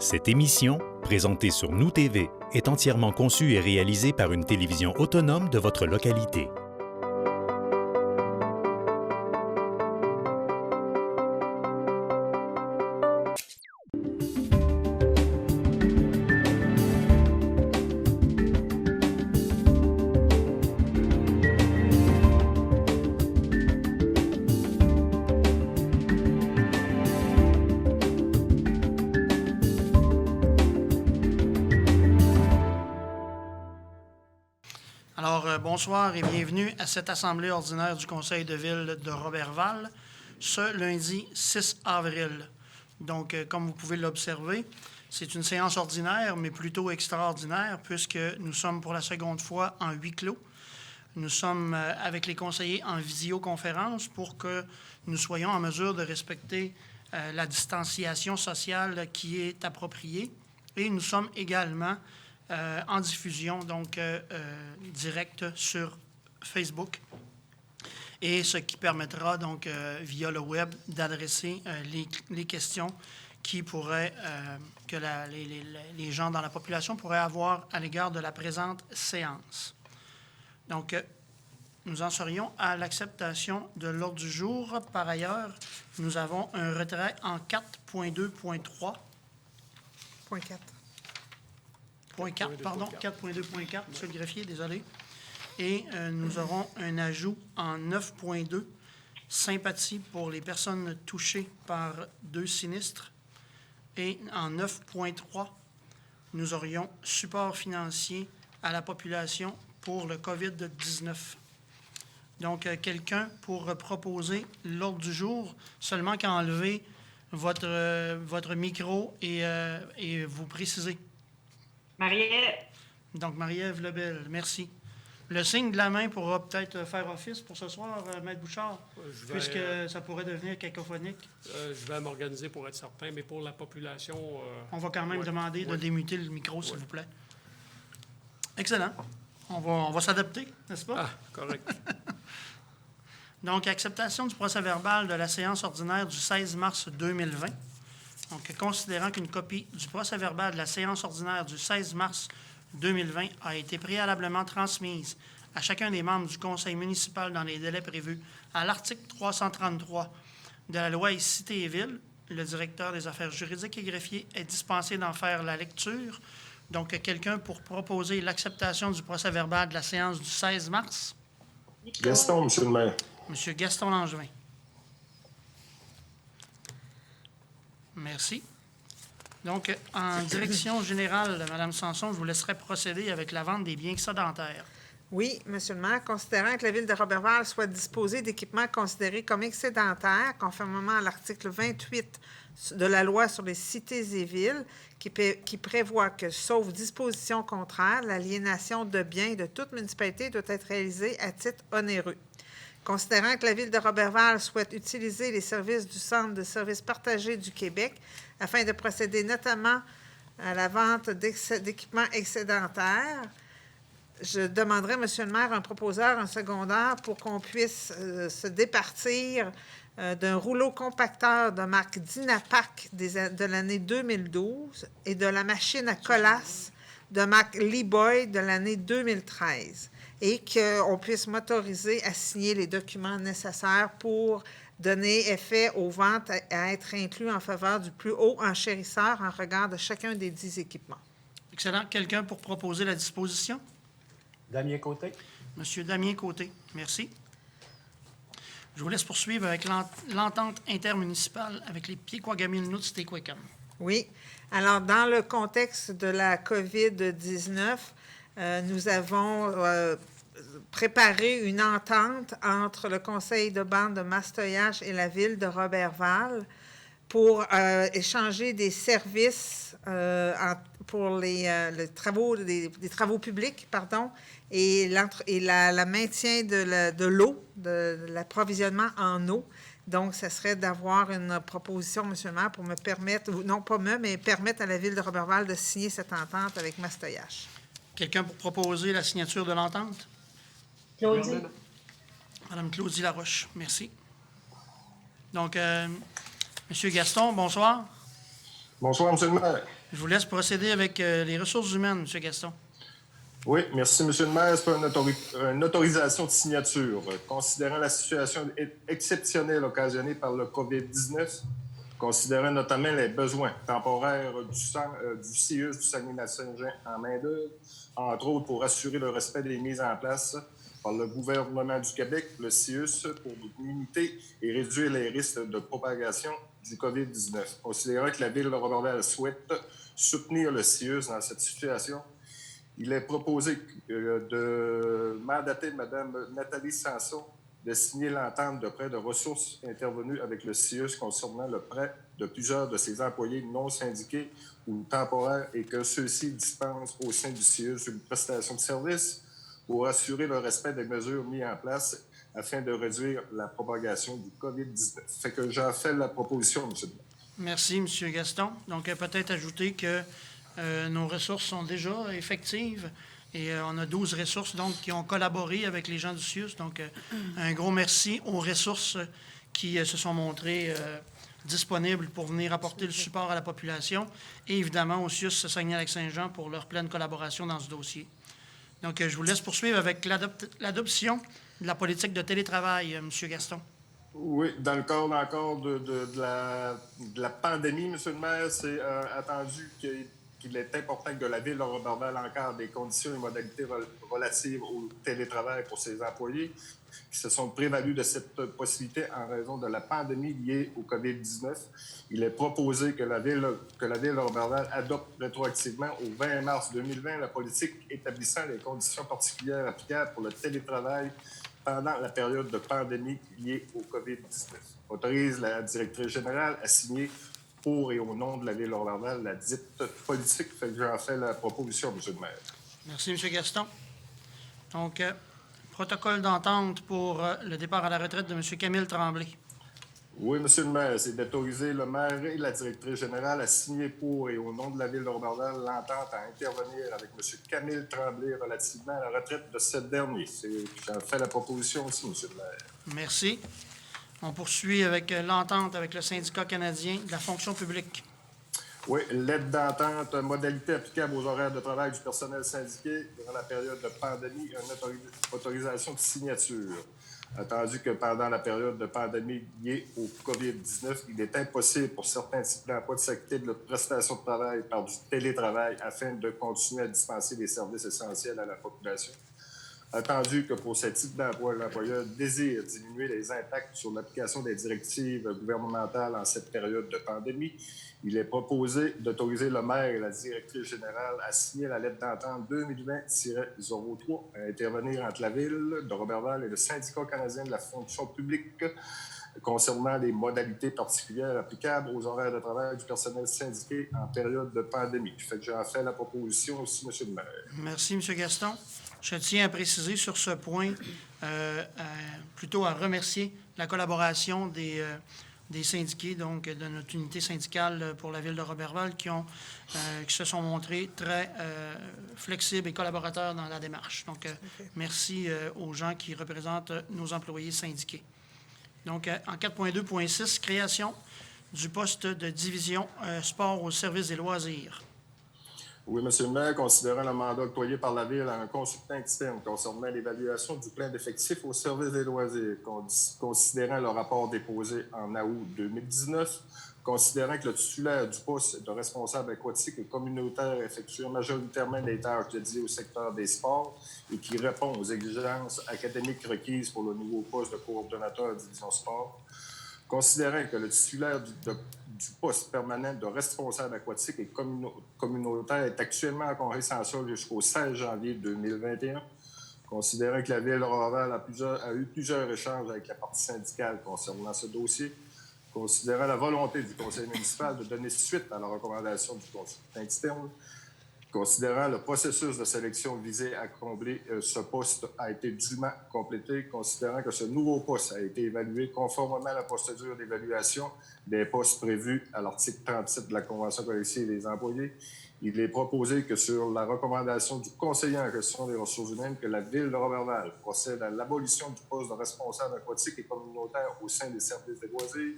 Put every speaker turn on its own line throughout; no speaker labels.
Cette émission, présentée sur Nous TV, est entièrement conçue et réalisée par une télévision autonome de votre localité.
Bonsoir et bienvenue à cette assemblée ordinaire du Conseil de ville de Roberval, ce lundi 6 avril. Donc, comme vous pouvez l'observer, c'est une séance ordinaire, mais plutôt extraordinaire, puisque nous sommes pour la seconde fois en huis clos. Nous sommes avec les conseillers en visioconférence pour que nous soyons en mesure de respecter la distanciation sociale qui est appropriée. Et nous sommes également en diffusion, donc direct sur Facebook, et ce qui permettra donc via le web d'adresser les questions qui pourraient, que les gens dans la population pourraient avoir à l'égard de la présente séance. Donc, nous en serions à l'acceptation de l'ordre du jour. Par ailleurs, nous avons un retrait en 4.2.3.
Point 4.
Point 4, pardon, 4.2.4, monsieur le greffier, désolé. Et nous aurons un ajout en 9.2, sympathie pour les personnes touchées par 2 sinistres. Et en 9.3, nous aurions support financier à la population pour le COVID-19. Donc, quelqu'un pour proposer l'ordre du jour, seulement qu'à enlever votre micro et vous préciser.
Marie-Ève.
Donc, Marie-Ève Lebel, merci. Le signe de la main pourra peut-être faire office pour ce soir, Maître Bouchard, puisque ça pourrait devenir cacophonique.
Je vais m'organiser pour être certain, mais pour la population...
on va quand même demander de démuter le micro, s'il vous plaît. Excellent. On va s'adapter, n'est-ce pas?
Ah, correct.
Donc, acceptation du procès-verbal de la séance ordinaire du 16 mars 2020. Donc, considérant qu'une copie du procès-verbal de la séance ordinaire du 16 mars 2020 a été préalablement transmise à chacun des membres du conseil municipal dans les délais prévus à l'article 333 de la loi Cité et Ville, le directeur des affaires juridiques et greffier est dispensé d'en faire la lecture. Donc, quelqu'un pour proposer l'acceptation du procès-verbal de la séance du 16 mars?
Gaston, monsieur le maire.
Monsieur Gaston Langevin. Merci. Donc, en direction générale, Mme Sanson, je vous laisserai procéder avec la vente des biens excédentaires.
Oui, Monsieur le maire, considérant que la Ville de Roberval soit disposée d'équipements considérés comme excédentaires, conformément à l'article 28 de la loi sur les cités et villes, qui prévoit que, sauf disposition contraire, l'aliénation de biens de toute municipalité doit être réalisée à titre onéreux. Considérant que la Ville de Roberval souhaite utiliser les services du Centre de services partagés du Québec afin de procéder notamment à la vente d'équipements excédentaires, je demanderai, Monsieur le maire, un proposeur, un secondaire pour qu'on puisse se départir d'un rouleau compacteur de marque Dynapac de l'année 2012 et de la machine à collasse de marque Liboy de l'année 2013. Et qu'on puisse m'autoriser à signer les documents nécessaires pour donner effet aux ventes à être inclus en faveur du plus haut enchérisseur en regard de chacun des 10 équipements.
Excellent. Quelqu'un pour proposer la disposition?
Damien Côté.
Monsieur Damien Côté, merci. Je vous laisse poursuivre avec l'entente intermunicipale avec les Piquagaminuts-Téquicam.
Oui. Alors, dans le contexte de la COVID-19, nous avons préparé une entente entre le conseil de bande de Mastoyache et la ville de Roberval pour échanger des services pour les travaux, des travaux publics, pardon, et la maintien de l'eau, de l'approvisionnement en eau. Donc, ça serait d'avoir une proposition, Monsieur le maire, pour me permettre, non pas mais permettre à la ville de Roberval de signer cette entente avec Mastoyache.
Quelqu'un pour proposer la signature de l'entente?
Claudie.
Madame Claudie Laroche, merci. Donc, Monsieur Gaston, bonsoir.
Bonsoir, M. le maire.
Je vous laisse procéder avec les ressources humaines, M. Gaston.
Oui, merci, M. le maire. C'est une autorisation de signature. Considérant la situation exceptionnelle occasionnée par le COVID-19, considérant notamment les besoins temporaires du CIUS du Saguenay-Lac-Saint-Jean en main-d'œuvre, entre autres pour assurer le respect des mises en place par le gouvernement du Québec, le CIUS, pour limiter et réduire les risques de propagation du COVID-19. Considérant que la Ville de Roberval souhaite soutenir le CIUS dans cette situation, il est proposé de mandater Mme Nathalie Sanson de signer l'entente de prêt de ressources intervenue avec le CIUS concernant le prêt de plusieurs de ses employés non syndiqués ou temporaires et que ceux-ci dispensent au sein du CIUS une prestation de service pour assurer le respect des mesures mises en place afin de réduire la propagation du COVID-19. Fait que j'en fais la proposition, M. le maire.
Merci, M. Gaston. Donc, peut-être ajouter que nos ressources sont déjà effectives et on a 12 ressources donc, qui ont collaboré avec les gens du CIUS. Donc, un gros merci aux ressources qui se sont montrées disponibles pour venir apporter le support à la population et évidemment au CIUS Saguenay-Lac-Saint-Jean pour leur pleine collaboration dans ce dossier. Donc, je vous laisse poursuivre avec l'adoption de la politique de télétravail, M. Gaston.
Oui, dans le cadre encore de la pandémie, M. le maire, c'est attendu qu'il est important que la Ville de Roberval encadre des conditions et modalités relatives au télétravail pour ses employés qui se sont prévalus de cette possibilité en raison de la pandémie liée au COVID-19. Il est proposé que la Ville de Roberval adopte rétroactivement au 20 mars 2020 la politique établissant les conditions particulières applicables pour le télétravail pendant la période de pandémie liée au COVID-19. Autorise la directrice générale à signer pour et au nom de la Ville de Roberval la dite politique. Fait que j'en fais la proposition, M. le maire.
Merci, M. Gaston. Donc, protocole d'entente pour le départ à la retraite de M. Camille Tremblay.
Oui, M. le maire, c'est d'autoriser le maire et la directrice générale à signer pour et au nom de la Ville de Roberval l'entente à intervenir avec M. Camille Tremblay relativement à la retraite de ce dernier. J'en fais la proposition aussi, M. le maire.
Merci. On poursuit avec l'entente avec le syndicat canadien de la fonction publique.
Oui, lettre d'entente, modalité applicable aux horaires de travail du personnel syndiqué durant la période de pandémie, une autorisation de signature. Attendu que pendant la période de pandémie liée au COVID-19, il est impossible pour certains types d'emplois de s'acquitter de leur prestation de travail par du télétravail afin de continuer à dispenser des services essentiels à la population. Attendu que pour ce type d'emploi, l'employeur désire diminuer les impacts sur l'application des directives gouvernementales en cette période de pandémie, il est proposé d'autoriser le maire et la directrice générale à signer la lettre d'entente 2020-03 à intervenir entre la Ville de Roberval et le syndicat canadien de la fonction publique concernant les modalités particulières applicables aux horaires de travail du personnel syndiqué en période de pandémie. Fait que j'en fais la proposition aussi, M. le maire.
Merci, M. Gaston. Je tiens à préciser sur ce point, plutôt à remercier la collaboration des syndiqués, donc de notre unité syndicale pour la Ville de Roberval, qui se sont montrés très flexibles et collaborateurs dans la démarche. Donc, merci aux gens qui représentent nos employés syndiqués. Donc, en 4.2.6, création du poste de division sport au service des loisirs.
Oui, M. le maire, considérant le mandat octroyé par la Ville à un consultant externe concernant l'évaluation du plan d'effectifs au service des loisirs, considérant le rapport déposé en août 2019, considérant que le titulaire du poste de responsable aquatique et communautaire effectue majoritairement des tâches dédiées au secteur des sports et qui répond aux exigences académiques requises pour le nouveau poste de coordonnateur de division sport, considérant que le titulaire du poste permanent de responsable aquatique et communautaire est actuellement en congé sans solde jusqu'au 16 janvier 2021, considérant que la Ville de Roberval a eu plusieurs échanges avec la partie syndicale concernant ce dossier, considérant la volonté du conseil municipal de donner suite à la recommandation du consultant externe, considérant le processus de sélection visé à combler ce poste a été dûment complété, considérant que ce nouveau poste a été évalué conformément à la procédure d'évaluation des postes prévus à l'article 37 de la Convention collective des employés, il est proposé que sur la recommandation du conseiller en question des ressources humaines, que la Ville de Roberval procède à l'abolition du poste de responsable aquatique et communautaire au sein des services des loisirs,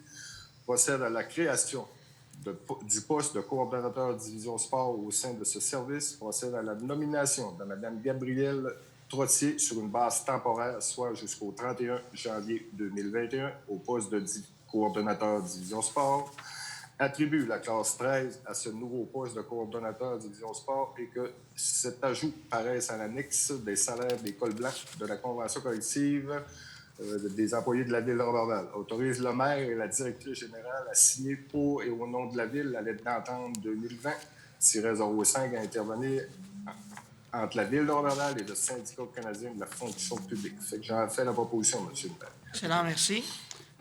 procède à la création du poste de coordonnateur division sport au sein de ce service procède à la nomination de Mme Gabrielle Trottier sur une base temporaire, soit jusqu'au 31 janvier 2021, au poste de coordonnateur division sport. Attribue la classe 13 à ce nouveau poste de coordonnateur division sport et que cet ajout paraisse à l'annexe des salaires des cols blancs de la convention collective des employés de la Ville de Roberval. Autorise le maire et la directrice générale à signer pour et au nom de la Ville la lettre d'entente 2020-05 à intervenir entre la Ville de Roberval et le syndicat canadien de la fonction publique. Fait que j'en fais la proposition, M. le maire.
Excellent, merci.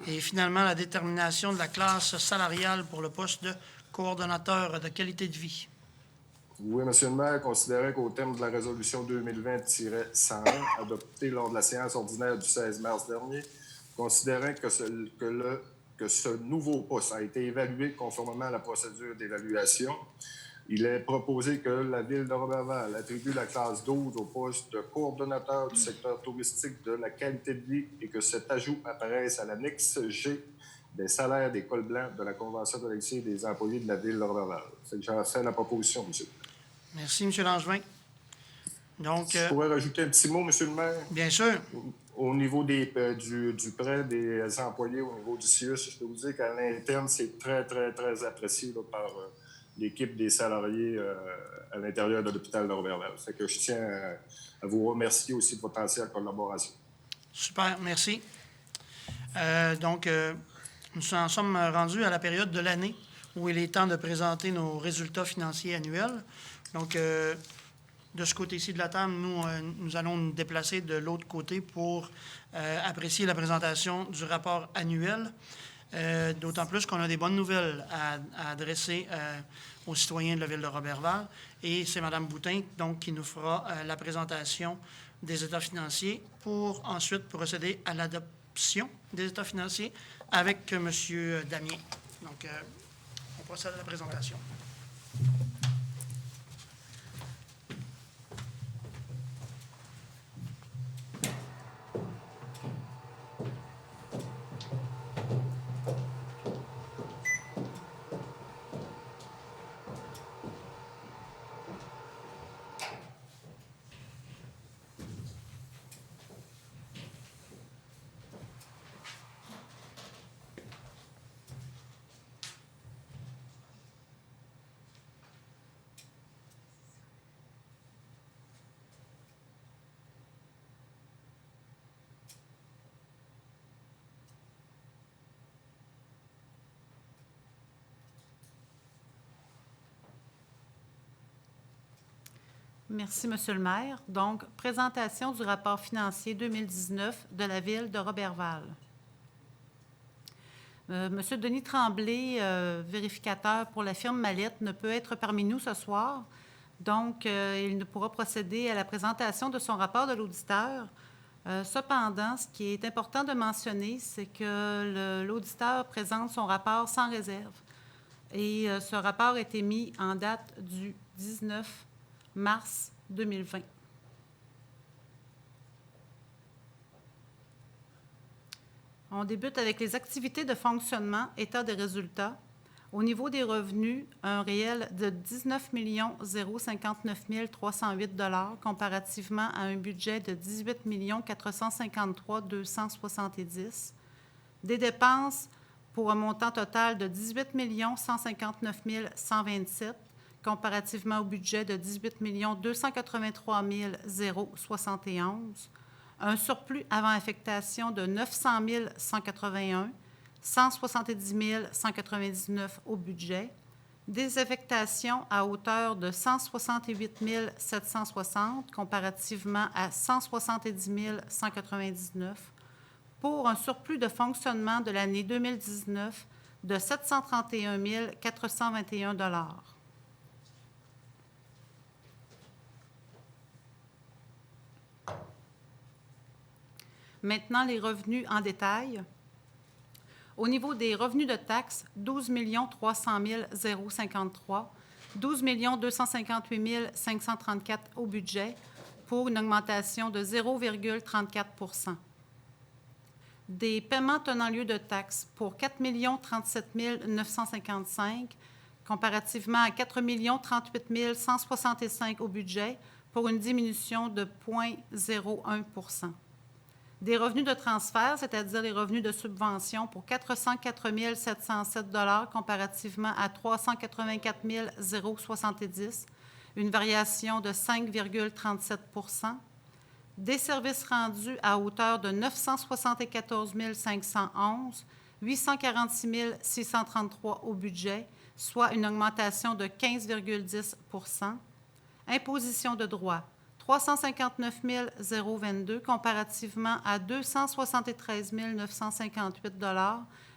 Et finalement, la détermination de la classe salariale pour le poste de coordonnateur de qualité de vie.
Oui, M. le maire, considérant qu'au terme de la résolution 2020-101 adoptée lors de la séance ordinaire du 16 mars dernier, considérant que ce nouveau poste a été évalué conformément à la procédure d'évaluation, il est proposé que la Ville de Roberval attribue la classe 12 au poste de coordonnateur du secteur touristique de la qualité de vie et que cet ajout apparaisse à l'annexe G des salaires des cols blancs de la Convention collective des employés de la Ville de Roberval. J'en fais la proposition, M.
Merci, M. Langevin. Donc,
Je pourrais rajouter un petit mot, M. le maire?
bien sûr.
Au niveau du prêt des employés, au niveau du CIUS, je peux vous dire qu'à l'interne, c'est très, très, très apprécié là, par l'équipe des salariés à l'intérieur de l'hôpital de Roberval. Fait que je tiens à vous remercier aussi de votre entière collaboration.
Super, merci. Donc, nous en sommes rendus à la période de l'année où il est temps de présenter nos résultats financiers annuels. Donc, de ce côté-ci de la table, nous allons nous déplacer de l'autre côté pour apprécier la présentation du rapport annuel. D'autant plus qu'on a des bonnes nouvelles à adresser aux citoyens de la Ville de Roberval. Et c'est Mme Boutin, donc, qui nous fera la présentation des états financiers pour ensuite procéder à l'adoption des états financiers avec M. Damien. Donc, on procède à la présentation.
Merci, Monsieur le maire. Donc, présentation du rapport financier 2019 de la Ville de Roberval. Monsieur Denis Tremblay, vérificateur pour la firme Mallette, ne peut être parmi nous ce soir. Donc, il ne pourra procéder à la présentation de son rapport de l'auditeur. Cependant, ce qui est important de mentionner, c'est que l'auditeur présente son rapport sans réserve. Et ce rapport est émis en date du 19 mars 2020. On débute avec les activités de fonctionnement, état des résultats. Au niveau des revenus, un réel de 19 059 308 $ comparativement à un budget de 18 453 270 $. Des dépenses pour un montant total de 18 159 127 $ comparativement au budget de 18 283 071 $. Un surplus avant affectation de 900 181 $, 170 199 $ au budget, des affectations à hauteur de 168 760 comparativement à 170 199 pour un surplus de fonctionnement de l'année 2019 de 731 421 $. Maintenant, les revenus en détail. Au niveau des revenus de taxes, 12 300 053, 12 258 534 au budget pour une augmentation de 0,34 %. des paiements tenant lieu de taxes pour 4 037 955, comparativement à 4 038 165 au budget, pour une diminution de 0,01 %. Des revenus de transfert, c'est-à-dire les revenus de subvention, pour 404 707 comparativement à 384 070, une variation de 5,37 %. Des services rendus à hauteur de 974 511, 846 633 au budget, soit une augmentation de 15,10 %. Imposition de droit, 359 022 comparativement à 273 958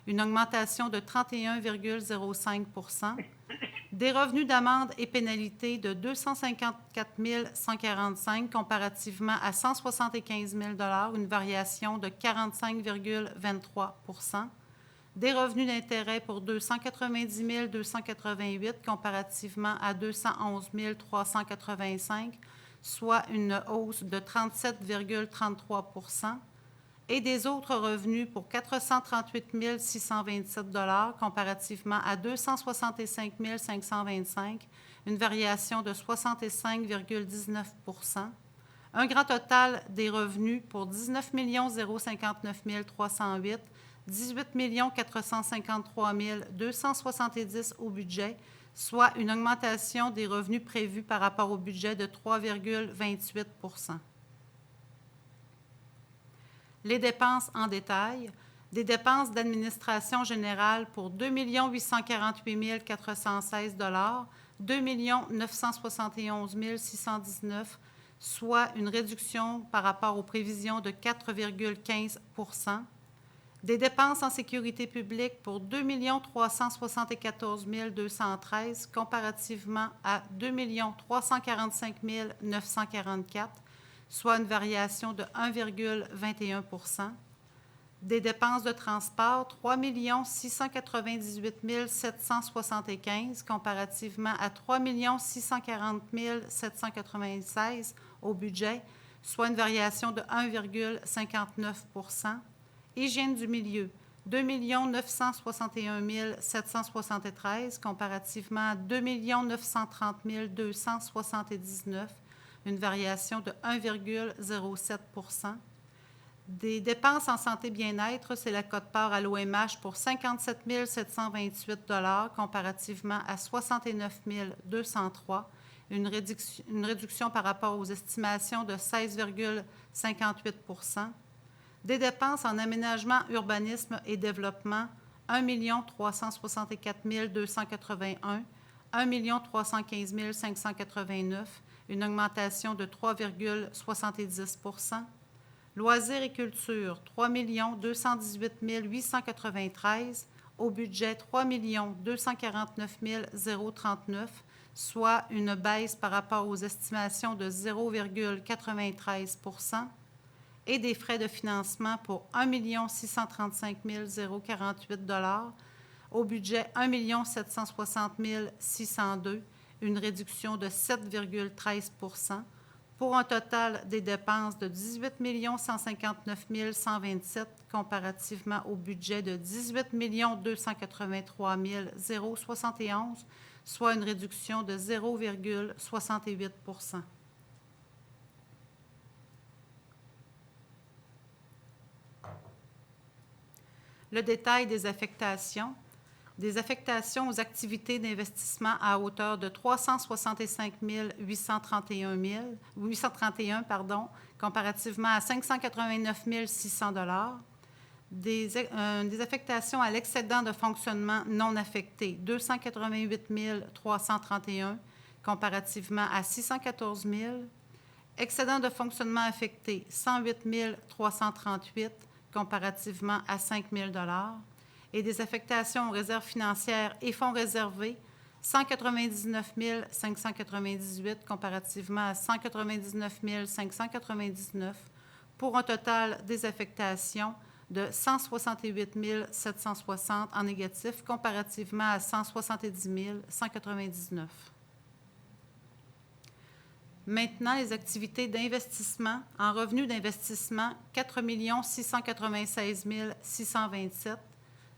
une augmentation de 31,05 %. Des revenus d'amende et pénalités de 254 145 comparativement à 175 000 une variation de 45,23 %. Des revenus d'intérêt pour 290 288 comparativement à 211 385, soit une hausse de 37,33 % et des autres revenus pour 438 627 comparativement à 265 525, une variation de 65,19 % Un grand total des revenus pour 19 059 308, 18 453 270 au budget, soit une augmentation des revenus prévus par rapport au budget de 3,28 %. Les dépenses en détail. Des dépenses d'administration générale pour 2 848 416 2 971 619, soit une réduction par rapport aux prévisions de 4,15 %. Des dépenses en sécurité publique pour 2 374 213 comparativement à 2 345 944, soit une variation de 1,21 %. Des dépenses de transport, 3 698 775 comparativement à 3 640 796 au budget, soit une variation de 1,59 %. Hygiène du milieu, 2 961 773 comparativement à 2 930 279, une variation de 1,07 %. Des dépenses en santé bien-être, c'est la quote-part à l'OMH pour 57 728 comparativement à 69 203, une réduction par rapport aux estimations de 16,58 % Des dépenses en aménagement, urbanisme et développement, 1 364 281, 1 315 589, une augmentation de 3,70 % Loisirs et culture, 3 218 893, au budget 3 249 039, soit une baisse par rapport aux estimations de 0,93 % et des frais de financement pour 1 635 048 au budget 1 760 602, une réduction de 7,13 % pour un total des dépenses de 18 159 127 comparativement au budget de 18 283 071, soit une réduction de 0,68 %. Le détail des affectations. Des affectations aux activités d'investissement à hauteur de 365 831 comparativement à 589 600 des affectations à l'excédent de fonctionnement non affecté, 288 331 comparativement à 614 000. Excédent de fonctionnement affecté, 108 338 comparativement à 5 000 et des affectations aux réserves financières et fonds réservés, 199 598 comparativement à 199 599, pour un total des affectations de 168 760 en négatif comparativement à 170 199. Maintenant, les activités d'investissement. En revenus d'investissement, 4 696 627.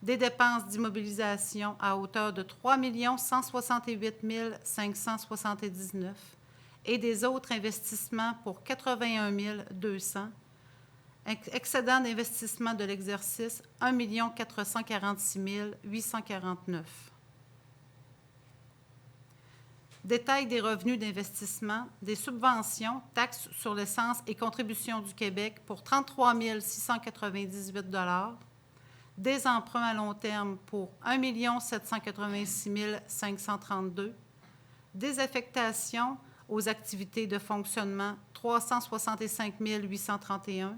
Des dépenses d'immobilisation à hauteur de 3 168 579. Et des autres investissements pour 81 200. Excédent d'investissement de l'exercice, 1 446 849. Détail des revenus d'investissement, des subventions, taxes sur l'essence et contributions du Québec pour 33 698 $, des emprunts à long terme pour 1 786 532 $, des affectations aux activités de fonctionnement, 365 831 $,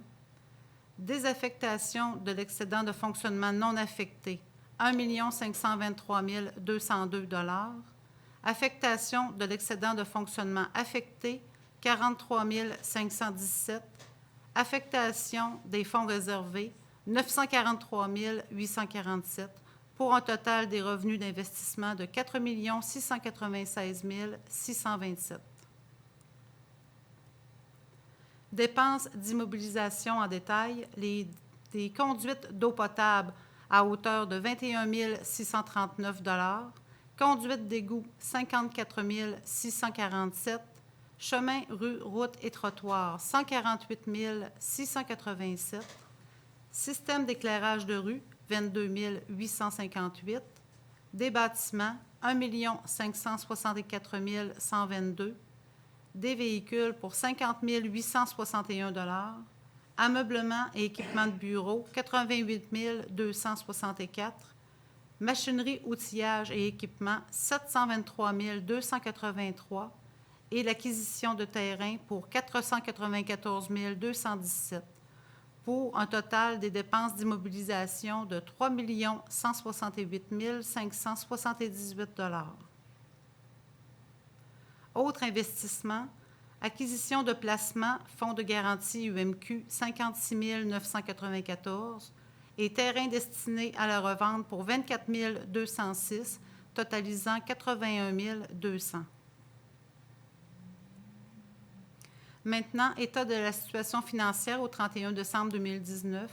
des affectations de l'excédent de fonctionnement non affecté, 1 523 202 $, affectation de l'excédent de fonctionnement affecté, 43 517. Affectation des fonds réservés, 943 847, pour un total des revenus d'investissement de 4 696 627. Dépenses d'immobilisation en détail, des conduites d'eau potable à hauteur de 21 639 $, conduite d'égout, 54 647, chemin, rue, route et trottoir, 148 687, système d'éclairage de rue, 22 858, des bâtiments, 1 564 122, des véhicules pour 50 861 $, ameublement et équipement de bureau, 88 264, machinerie, outillage et équipement, 723 283, et l'acquisition de terrain pour 494 217, pour un total des dépenses d'immobilisation de 3 168 578 $. Autres investissements, acquisition de placements, fonds de garantie UMQ, 56 994, et terrains destinés à la revente pour 24 206, totalisant 81 200. Maintenant, état de la situation financière au 31 décembre 2019.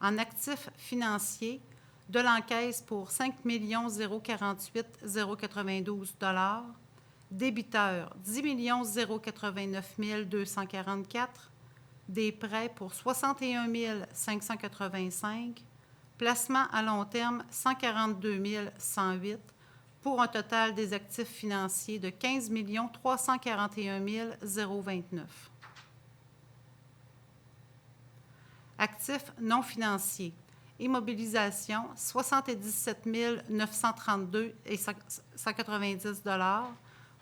En actifs financiers, de l'encaisse pour 5 048 092 $, débiteurs 10 089 244, des prêts pour 61 585, placements à long terme 142 108, pour un total des actifs financiers de 15 341 029. Actifs non financiers. Immobilisation, 77 932 et 190 $.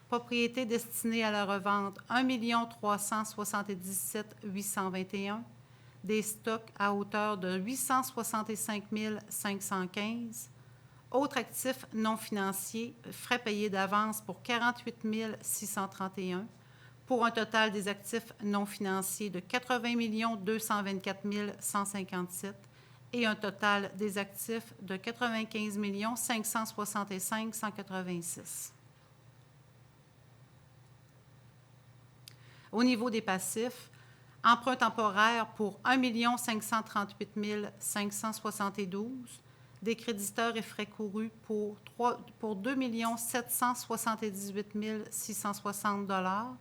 Propriété destinée à la revente, 1 377 821. Des stocks à hauteur de 865 515. Autres actifs non financiers, frais payés d'avance pour 48 631, pour un total des actifs non financiers de 80 224 157 et un total des actifs de 95 565 186. Au niveau des passifs, emprunt temporaire pour 1 538 572, des créditeurs et frais courus pour 2 778 660 $,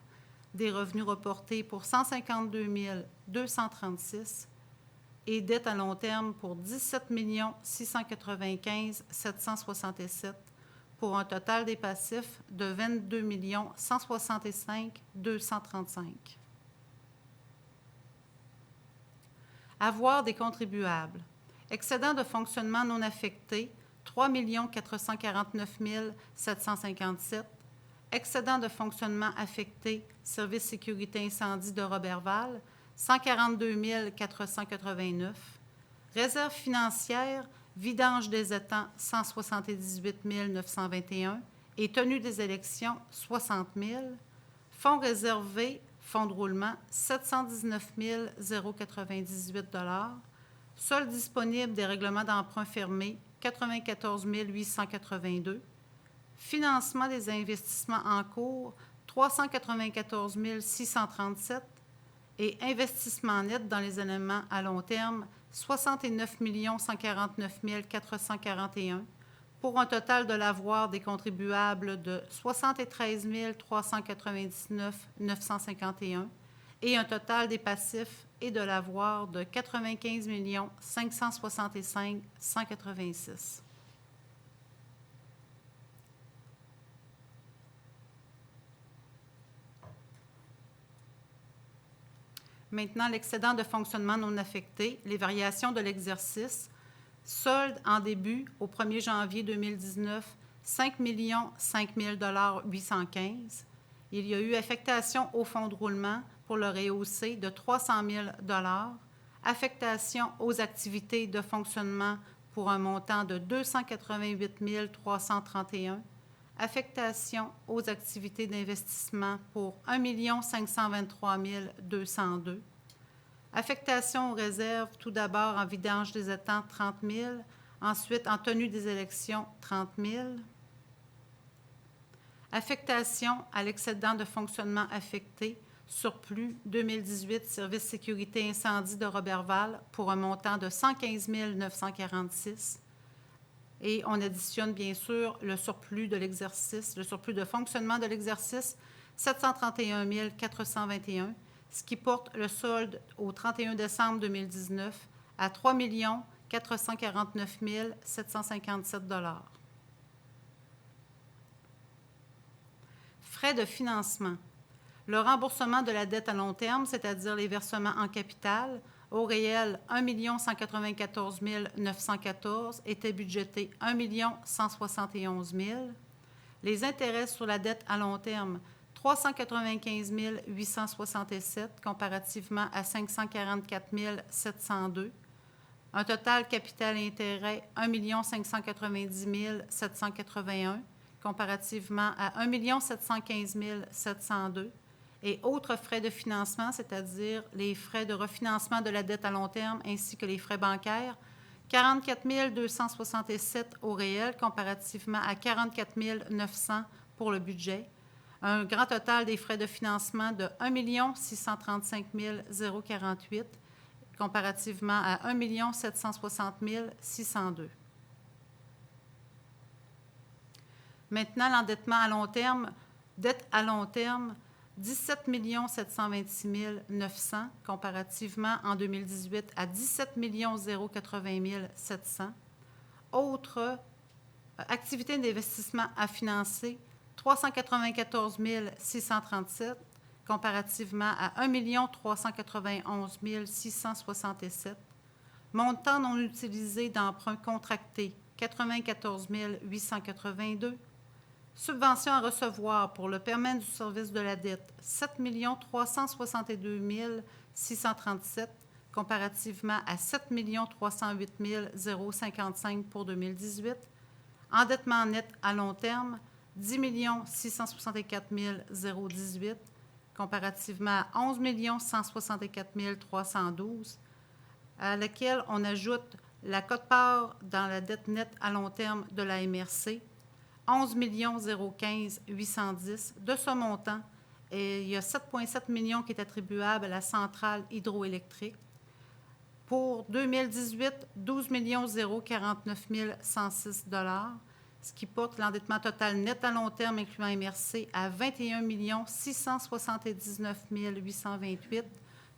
des revenus reportés pour 152 236 et dettes à long terme pour 17 695 767, pour un total des passifs de 22 165 235. Avoir des contribuables. Excédent de fonctionnement non affecté, 3 449 757. Excédent de fonctionnement affecté, Service sécurité incendie de Roberval, 142 489. Réserve financière, vidange des étangs, 178 921. Et tenue des élections, 60 000. Fonds réservés, fonds de roulement, 719 098 $. Solde disponible des règlements d'emprunt fermés, 94 882. Financement des investissements en cours, 394 637 et investissement net dans les éléments à long terme, 69 149 441 pour un total de l'avoir des contribuables de 73 399 951 et un total des passifs et de l'avoir de 95 565 186. Maintenant, l'excédent de fonctionnement non affecté, les variations de l'exercice, solde en début au 1er janvier 2019, 5 5 815. Il y a eu affectation au fonds de roulement pour le rehausser de 300 000 affectation aux activités de fonctionnement pour un montant de 288 331, affectation aux activités d'investissement pour 1 523 202, affectation aux réserves, tout d'abord en vidange des étangs, 30 000, ensuite en tenue des élections, 30 000, affectation à l'excédent de fonctionnement affecté, surplus 2018, service sécurité incendie de Roberval pour un montant de 115 946. Et on additionne bien sûr le surplus de l'exercice, le surplus de fonctionnement de l'exercice, 731 421, ce qui porte le solde au 31 décembre 2019 à 3 449 757 $. Frais de financement. Le remboursement de la dette à long terme, c'est-à-dire les versements en capital, au réel 1 194 914, était budgété 1 171 000. Les intérêts sur la dette à long terme, 395 867 comparativement à 544 702. Un total capital et intérêt 1 590 781 comparativement à 1 715 702. Et autres frais de financement, c'est-à-dire les frais de refinancement de la dette à long terme ainsi que les frais bancaires, 44 267 au réel comparativement à 44 900 pour le budget. Un grand total des frais de financement de 1 635 048 comparativement à 1 760 602. Maintenant, l'endettement à long terme, dette à long terme, 17 726 900 comparativement en 2018 à 17 080 700. Autres activités d'investissement à financer, 394 637 comparativement à 1 391 667. Montant non utilisé d'emprunt contracté, 94 882. Subventions à recevoir pour le paiement du service de la dette, 7 362 637 comparativement à 7 308 055 pour 2018. Endettement net à long terme, 10 664 018 comparativement à 11 164 312, à laquelle on ajoute la quote-part dans la dette nette à long terme de la MRC, 11 015 810. De ce montant, il y a 7,7 millions qui est attribuable à la centrale hydroélectrique. Pour 2018, 12 049 106 $, ce qui porte l'endettement total net à long terme, incluant MRC, à 21 679 828,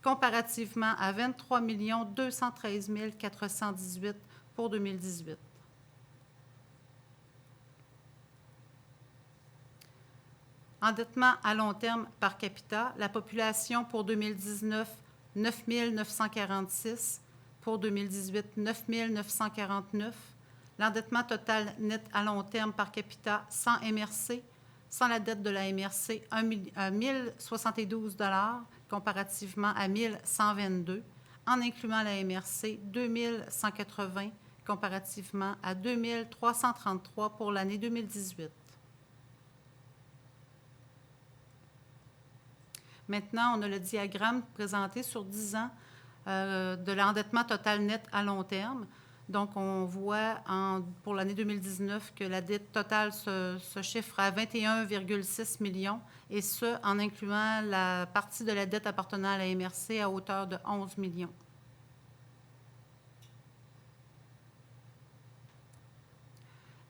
comparativement à 23 213 418 pour 2018. Endettement à long terme par capita, la population pour 2019, 9 946, pour 2018, 9 949. L'endettement total net à long terme par capita sans MRC, sans la dette de la MRC, 1 072 $ comparativement à 1 122, en incluant la MRC, 2 180 comparativement à 2 333 pour l'année 2018. Maintenant, on a le diagramme présenté sur 10 ans de l'endettement total net à long terme. Donc, on voit pour l'année 2019 que la dette totale se chiffre à 21,6 millions, et ce, en incluant la partie de la dette appartenant à la MRC à hauteur de 11 millions.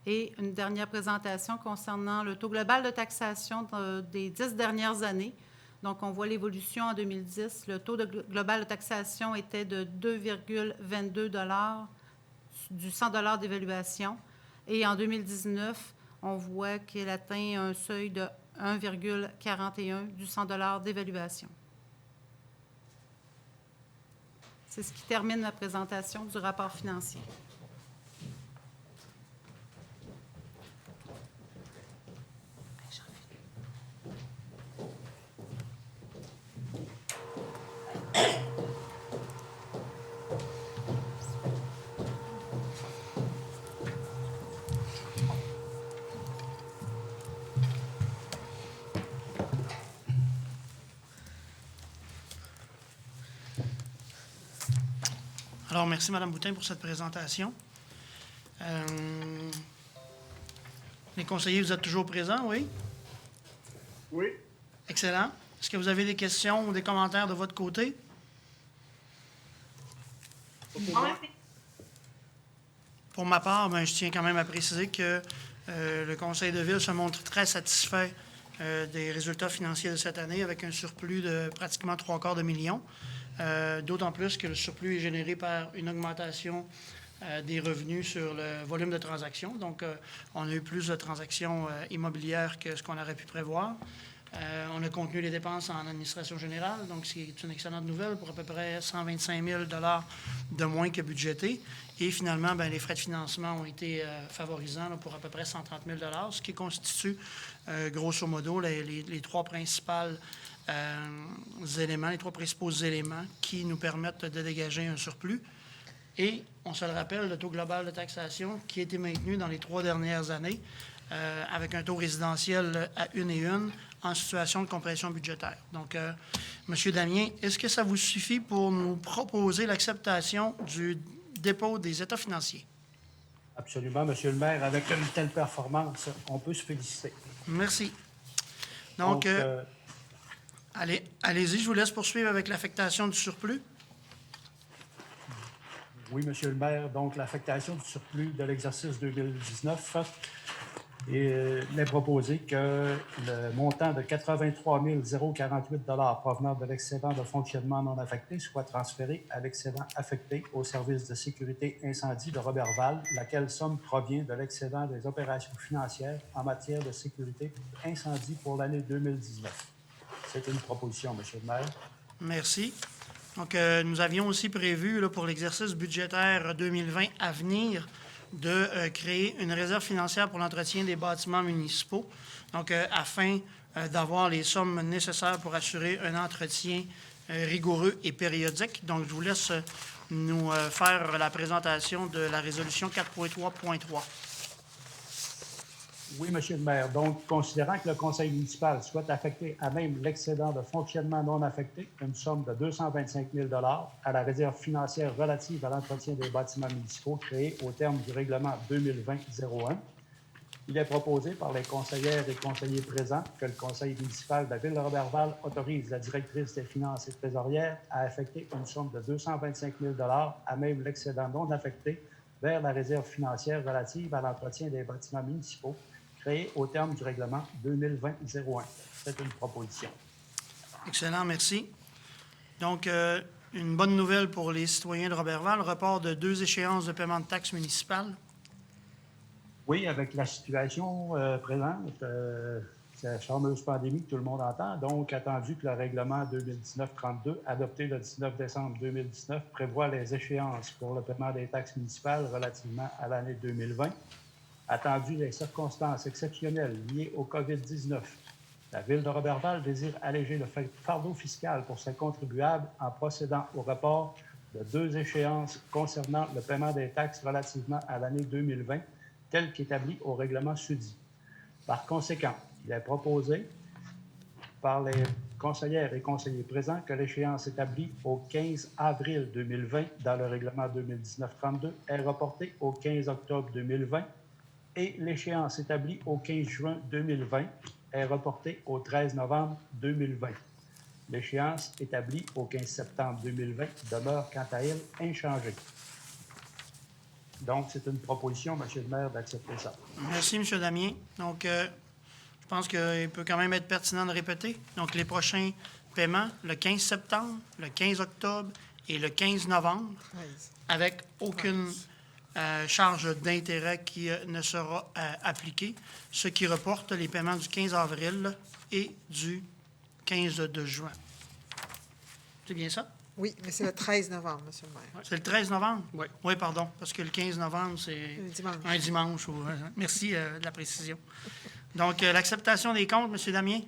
Et une dernière présentation concernant le taux global de taxation des 10 dernières années. Donc, on voit l'évolution en 2010. Le taux global de taxation était de 2,22 du 100 d'évaluation. Et en 2019, on voit qu'il atteint un seuil de 1,41 du 100 d'évaluation. C'est ce qui termine ma présentation du rapport financier.
Alors, merci, Mme Boutin, pour cette présentation. Les conseillers, vous êtes toujours présents, oui?
Oui.
Excellent. Est-ce que vous avez des questions ou des commentaires de votre côté? Pour ma part, je tiens quand même à préciser que le Conseil de ville se montre très satisfait des résultats financiers de cette année, avec un surplus de pratiquement 3/4 million. D'autant plus que le surplus est généré par une augmentation des revenus sur le volume de transactions. Donc, on a eu plus de transactions immobilières que ce qu'on aurait pu prévoir. On a contenu les dépenses en administration générale, donc c'est une excellente nouvelle pour à peu près 125 000 de moins que budgété. Et finalement, les frais de financement ont été favorisants là, pour à peu près 130 000 ce qui constitue, grosso modo, les trois principaux éléments qui nous permettent de dégager un surplus. Et, on se le rappelle, le taux global de taxation qui a été maintenu dans les 3 dernières années, avec un taux résidentiel à 1 en situation de compression budgétaire. Donc, M. Damien, est-ce que ça vous suffit pour nous proposer l'acceptation du dépôt des états financiers?
Absolument, M. le maire. Avec une telle performance, on peut se féliciter.
Merci. Donc allez-y, je vous laisse poursuivre avec l'affectation du surplus.
Oui, M. le maire. Donc, l'affectation du surplus de l'exercice 2019, il est proposé que le montant de 83 048 provenant de l'excédent de fonctionnement non affecté soit transféré à l'excédent affecté au service de sécurité incendie de Roberval, laquelle somme provient de l'excédent des opérations financières en matière de sécurité incendie pour l'année 2019. C'est une proposition, M. le maire.
Merci. Donc, nous avions aussi prévu, là, pour l'exercice budgétaire 2020 à venir, de créer une réserve financière pour l'entretien des bâtiments municipaux, donc afin d'avoir les sommes nécessaires pour assurer un entretien rigoureux et périodique. Donc, je vous laisse nous faire la présentation de la résolution 4.3.3.
Oui, M. le maire. Donc, considérant que le conseil municipal souhaite affecter à même l'excédent de fonctionnement non affecté une somme de 225 000 à la réserve financière relative à l'entretien des bâtiments municipaux créée au terme du règlement 2020-01, il est proposé par les conseillères et conseillers présents que le conseil municipal de la ville de Roberval autorise la directrice des finances et trésorières à affecter une somme de 225 000 à même l'excédent non affecté vers la réserve financière relative à l'entretien des bâtiments municipaux créé au terme du règlement 2020-01. C'est une proposition.
Excellent, merci. Donc, une bonne nouvelle pour les citoyens de Roberval, report de 2 échéances de paiement de taxes municipales.
Oui, avec la situation présente, c'est la fameuse pandémie que tout le monde entend. Donc, attendu que le règlement 2019-32, adopté le 19 décembre 2019, prévoit les échéances pour le paiement des taxes municipales relativement à l'année 2020, attendu les circonstances exceptionnelles liées au COVID-19, la Ville de Roberval désire alléger le fardeau fiscal pour ses contribuables en procédant au report de 2 échéances concernant le paiement des taxes relativement à l'année 2020, tel qu'établi au règlement susdit. Par conséquent, il est proposé par les conseillères et conseillers présents que l'échéance établie au 15 avril 2020 dans le règlement 2019-32 est reportée au 15 octobre 2020 et l'échéance établie au 15 juin 2020 est reportée au 13 novembre 2020. L'échéance établie au 15 septembre 2020 demeure quant à elle inchangée. Donc, c'est une proposition, M. le maire, d'accepter ça.
Merci, M. Damien. Donc, je pense qu'il peut quand même être pertinent de répéter. Donc, les prochains paiements, le 15 septembre, le 15 octobre et le 15 novembre, avec aucune charge d'intérêt qui ne sera appliquée, ce qui reporte les paiements du 15 avril et du 15 de juin. C'est bien ça?
Oui, mais c'est le 13 novembre, M. le maire.
C'est le 13 novembre?
Oui.
Oui, pardon, parce que le 15 novembre, c'est
Dimanche.
un dimanche. Merci de la précision. Donc, l'acceptation des comptes, M. Damien?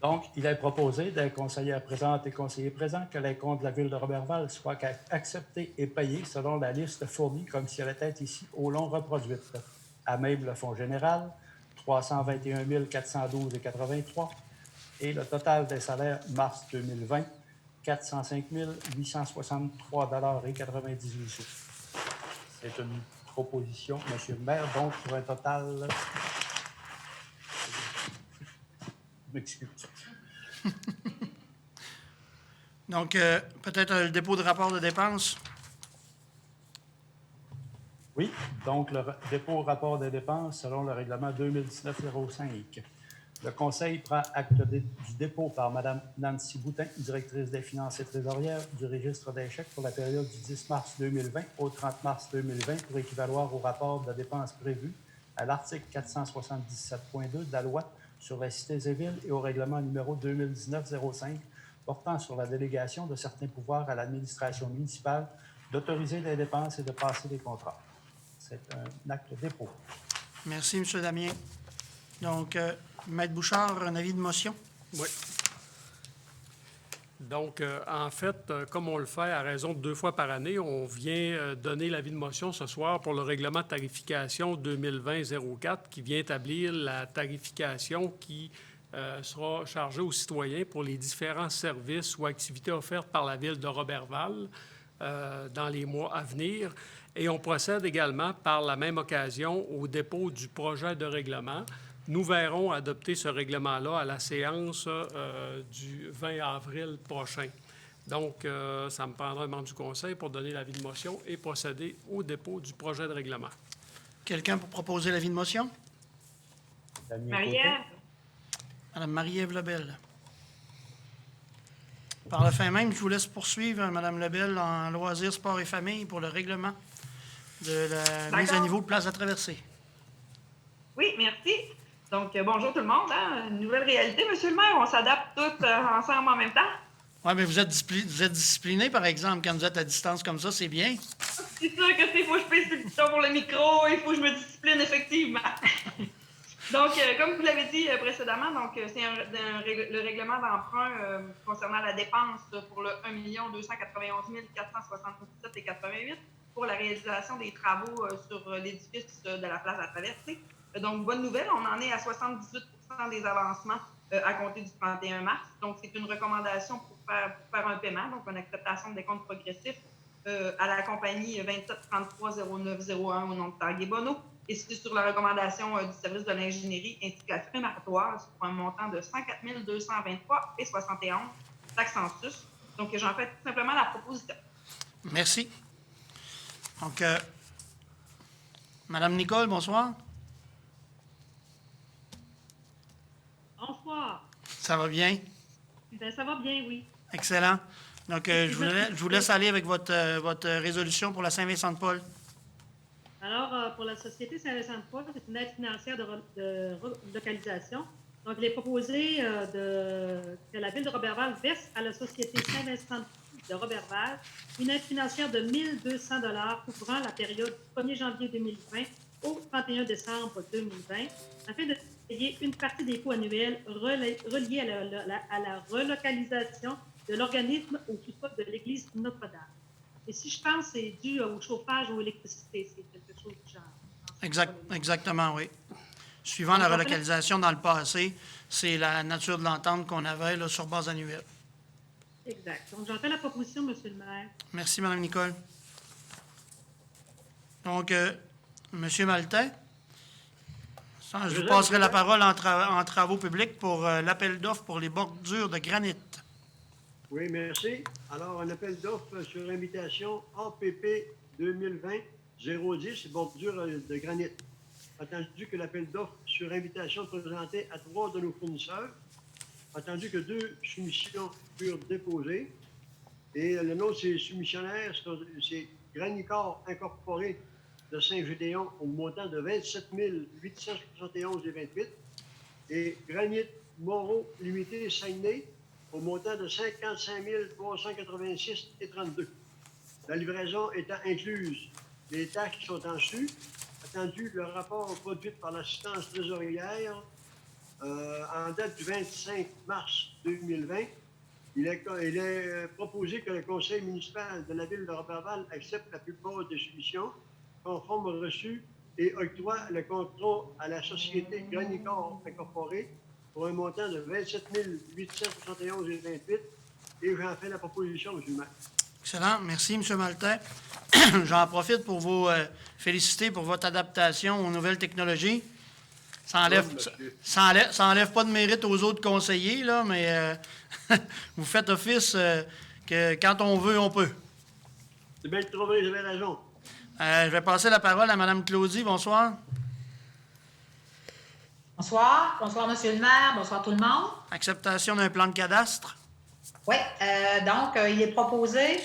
Donc, il est proposé des conseillères présentes et conseillers présents que les comptes de la Ville de Roberval soient acceptés et payés selon la liste fournie comme si elle était ici au long reproduite. À même le fonds général, 321 412,83 et le total des salaires mars 2020, 405 863,98 $. C'est une proposition, M. le maire, donc pour un total... Je m'excuse.
Donc, peut-être le dépôt de rapport de dépenses.
Oui, donc le dépôt rapport des dépenses selon le règlement 2019-05. Le Conseil prend acte du dépôt par Mme Nancy Boutin, directrice des finances et trésorière, du registre des chèques pour la période du 10 mars 2020 au 30 mars 2020 pour équivaloir au rapport de dépenses prévu à l'article 477.2 de la loi sur les cités et villes et au règlement numéro 2019-05 portant sur la délégation de certains pouvoirs à l'administration municipale d'autoriser des dépenses et de passer des contrats. C'est un acte dépôt.
Merci, M. Damien. Donc, Maître Bouchard, un avis de motion?
Oui. Donc, en fait, comme on le fait à raison de 2 fois par année, on vient donner l'avis de motion ce soir pour le règlement de tarification 2020-04 qui vient établir la tarification qui sera chargée aux citoyens pour les différents services ou activités offertes par la Ville de Roberval dans les mois à venir. Et on procède également par la même occasion au dépôt du projet de règlement. Nous verrons adopter ce règlement-là à la séance du 20 avril prochain. Donc, ça me prendra un membre du Conseil pour donner l'avis de motion et procéder au dépôt du projet de règlement.
Quelqu'un pour proposer l'avis de motion?
Marie-Ève.
Mme Marie-Ève Lebel. Par le fait même, je vous laisse poursuivre, Mme Lebel, en loisirs, sport et famille pour le règlement de la mise à niveau de place à traverser.
Oui, merci. Donc, bonjour tout le monde. Hein? Une nouvelle réalité, M. le maire. On s'adapte tous ensemble en même temps.
Oui, mais vous êtes discipliné, par exemple, quand vous êtes à distance comme ça, c'est bien.
C'est sûr que il faut que je pèse sur le bouton pour le micro, il faut que je me discipline, effectivement. Donc, comme vous l'avez dit précédemment, donc c'est le règlement d'emprunt concernant la dépense pour le 1 291 477,88 pour la réalisation des travaux sur l'édifice de la place à traverser. Donc, bonne nouvelle, on en est à 78 % des avancements à compter du 31 mars. Donc, c'est une recommandation pour faire un paiement, donc une acceptation de décompte progressif à la compagnie 27330901 au nom de Tanguy Bonneau. Et c'est sur la recommandation du service de l'ingénierie ainsi que la prime arrotoise pour un montant de 104 223,71 taxes en sus. Donc, j'en fais tout simplement la proposition.
Merci. Donc, Mme Nicole, bonsoir.
Bonsoir.
Ça va bien?
Bien, ça va bien, oui.
Excellent. Donc, je vous laisse aller avec votre résolution pour la Saint-Vincent-de-Paul.
Alors, pour la Société Saint-Vincent-de-Paul, c'est une aide financière de relocalisation. Donc, il est proposé que la Ville de Roberval verse à la Société Saint-Vincent de Roberval une aide financière de 1 200 $ couvrant la période du 1er janvier 2020 au 31 décembre 2020, afin de payer une partie des coûts annuels reliés à la relocalisation de l'organisme au sous-sol de l'église Notre-Dame. Et si je pense, c'est dû au chauffage ou à l'électricité, c'est quelque chose du genre.
Exactement, oui. Suivant la relocalisation dans le passé, c'est la nature de l'entente qu'on avait là, sur base annuelle.
Exact. Donc, j'en fais la proposition, M. le maire.
Merci, Mme Nicole. Donc, M. Maltais, je vous passerai la parole en travaux publics pour l'appel d'offres pour les bordures de granit.
Oui, merci. Alors, un appel d'offres sur invitation APP 2020-010, bordure de granit. Attendu que l'appel d'offres sur invitation présenté à 3 de nos fournisseurs. Attendu que 2 soumissions furent déposées. Et le nom de ces soumissionnaires, c'est Granicor Incorporé de Saint-Gédéon au montant de 27 871,28 et Granit Moreau Limité Saguenay au montant de 55 386,32. La livraison étant incluse, les taxes sont en su. Attendu le rapport produit par l'assistance trésorière en date du 25 mars 2020, il est proposé que le conseil municipal de la ville de Roberval accepte la plupart des soumissions conformes reçues et octroie le contrat à la société Granicor Incorporée pour un montant de 27 871,28 et j'en fais la proposition, M. le maire.
Excellent. Merci, M. Maltais. J'en profite pour vous féliciter pour votre adaptation aux nouvelles technologies. Ça enlève pas de mérite aux autres conseillers, là, mais vous faites office que quand on veut, on peut.
C'est bien trouvé, vous avez raison.
Je vais passer la parole à Mme Claudie. Bonsoir.
Bonsoir. Bonsoir, M. le maire. Bonsoir, tout le monde.
Acceptation d'un plan de cadastre.
Oui. Donc, il est proposé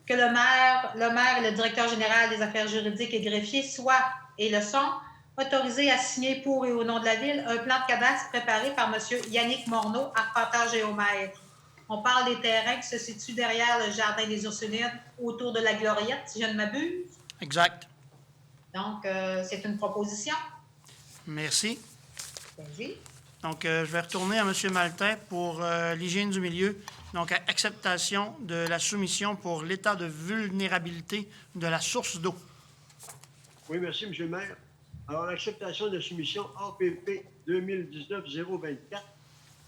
que le maire et le directeur général des affaires juridiques et greffiers soient, et le sont, autorisés à signer pour et au nom de la Ville un plan de cadastre préparé par M. Yannick Morneau, arpenteur géomètre. On parle des terrains qui se situent derrière le Jardin des Ursulines, autour de la Gloriette, si je ne m'abuse.
Exact.
Donc, c'est une proposition.
Merci.
Vas-y.
Donc, je vais retourner à M. Maltais pour l'hygiène du milieu. Donc, acceptation de la soumission pour l'état de vulnérabilité de la source d'eau.
Oui, merci, M. le maire. Alors, l'acceptation de soumission APP 2019-024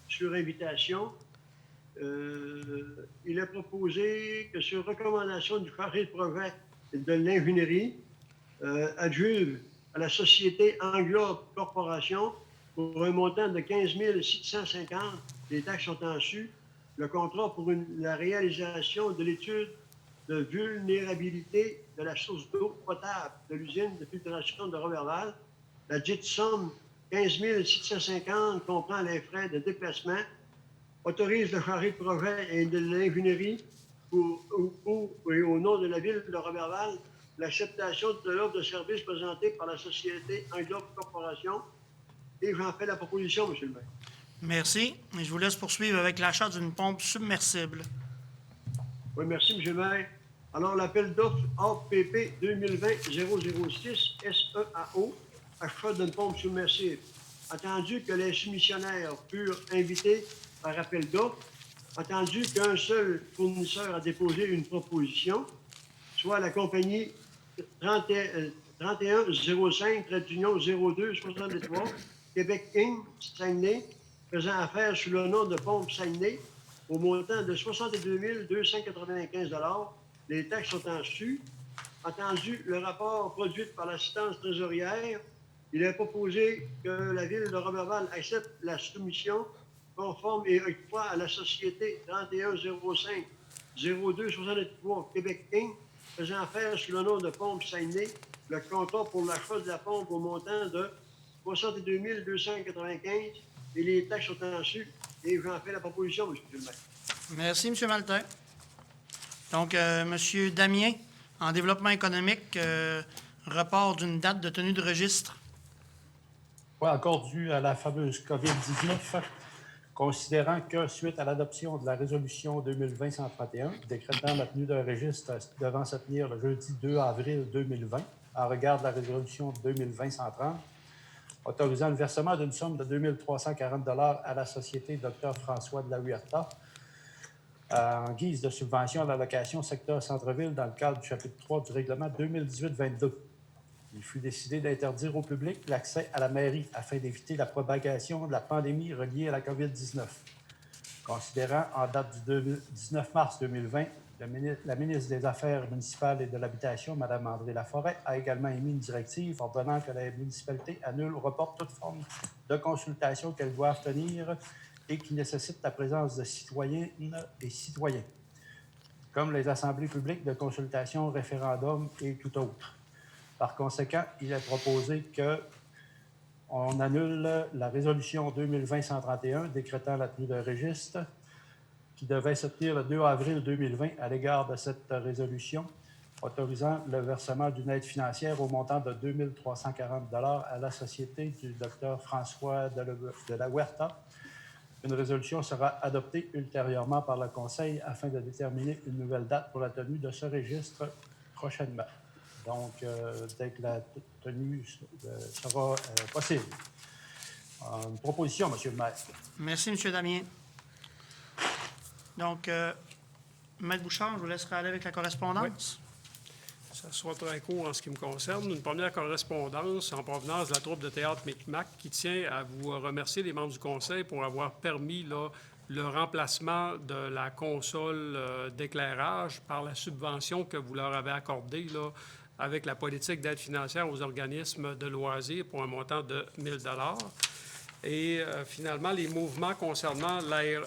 sur invitation. Il est proposé que sur recommandation du chargé de projet de l'ingénierie, adjuve à la société Englobe Corporation pour un montant de 15 650. Les taxes sont en su. Le contrat pour la réalisation de l'étude de vulnérabilité de la source d'eau potable de l'usine de filtration de Roberval. La dite somme 15 650 comprend les frais de déplacement, autorise le chargé de projet et de l'ingénierie pour et au nom de la ville de Roberval l'acceptation de l'offre de service présentée par la société Englobe Corporation. Et j'en fais la proposition, M. le maire.
Merci. Et je vous laisse poursuivre avec l'achat d'une pompe submersible.
Oui, merci, M. le maire. Alors, l'appel d'offres APP 2020-006 SEAO, achat d'une pompe submersible. Attendu que les soumissionnaires furent invités par appel d'offres, attendu qu'un seul fournisseur a déposé une proposition, soit la compagnie 3105-02-63, Québec Inc., Saguenay, faisant affaire sous le nom de Pompe Saguenay, au montant de 62 295 $. Les taxes sont en su. Attendu le rapport produit par l'assistance trésorière, il est proposé que la Ville de Roberval accepte la soumission conforme et octroie à la société 3105-02-63 Québec Inc., faisant affaire sous le nom de Pompe Saguenay, le contrat pour l'achat de la pompe au montant de 62 295 et les taxes sont en su. Et j'en fais la proposition, M. le maire.
Merci, M. Maltais. Donc, M. Damien, en développement économique, report d'une date de tenue de registre.
Oui, encore dû à la fameuse COVID-19, considérant que suite à l'adoption de la résolution 2020-131, décrétant la tenue d'un registre devant se tenir le jeudi 2 avril 2020, en regard de la résolution 2020-130, autorisant le versement d'une somme de 2 340 $ à la société Dr François de la Huerta en guise de subvention à la location secteur centre-ville dans le cadre du chapitre 3 du règlement 2018-22. Il fut décidé d'interdire au public l'accès à la mairie afin d'éviter la propagation de la pandémie reliée à la COVID-19. Considérant en date du 19 mars 2020, la ministre des Affaires municipales et de l'Habitation, Mme André Laforêt, a également émis une directive ordonnant que les municipalités annulent ou reportent toute forme de consultation qu'elles doivent tenir et qui nécessite la présence de citoyennes et citoyens, comme les assemblées publiques de consultation, référendums et tout autre. Par conséquent, il est proposé qu'on annule la résolution 2020-131 décrétant la tenue d'un registre qui devait se tenir le 2 avril 2020 à l'égard de cette résolution, autorisant le versement d'une aide financière au montant de 2 340 $ à la société du Dr François de la Huerta. Une résolution sera adoptée ultérieurement par le Conseil afin de déterminer une nouvelle date pour la tenue de ce registre prochainement. Donc, dès que la tenue sera possible. Une proposition, M. le maire.
Merci, M. Damien. Donc, Maître Bouchard, je vous laisserai aller avec la correspondance.
Oui. Ça sera très court en ce qui me concerne. Une première correspondance en provenance de la troupe de théâtre Micmac qui tient à vous remercier les membres du Conseil pour avoir permis le remplacement de la console d'éclairage par la subvention que vous leur avez accordée avec la politique d'aide financière aux organismes de loisirs pour un montant de 1 000 $. Et finalement, les mouvements concernant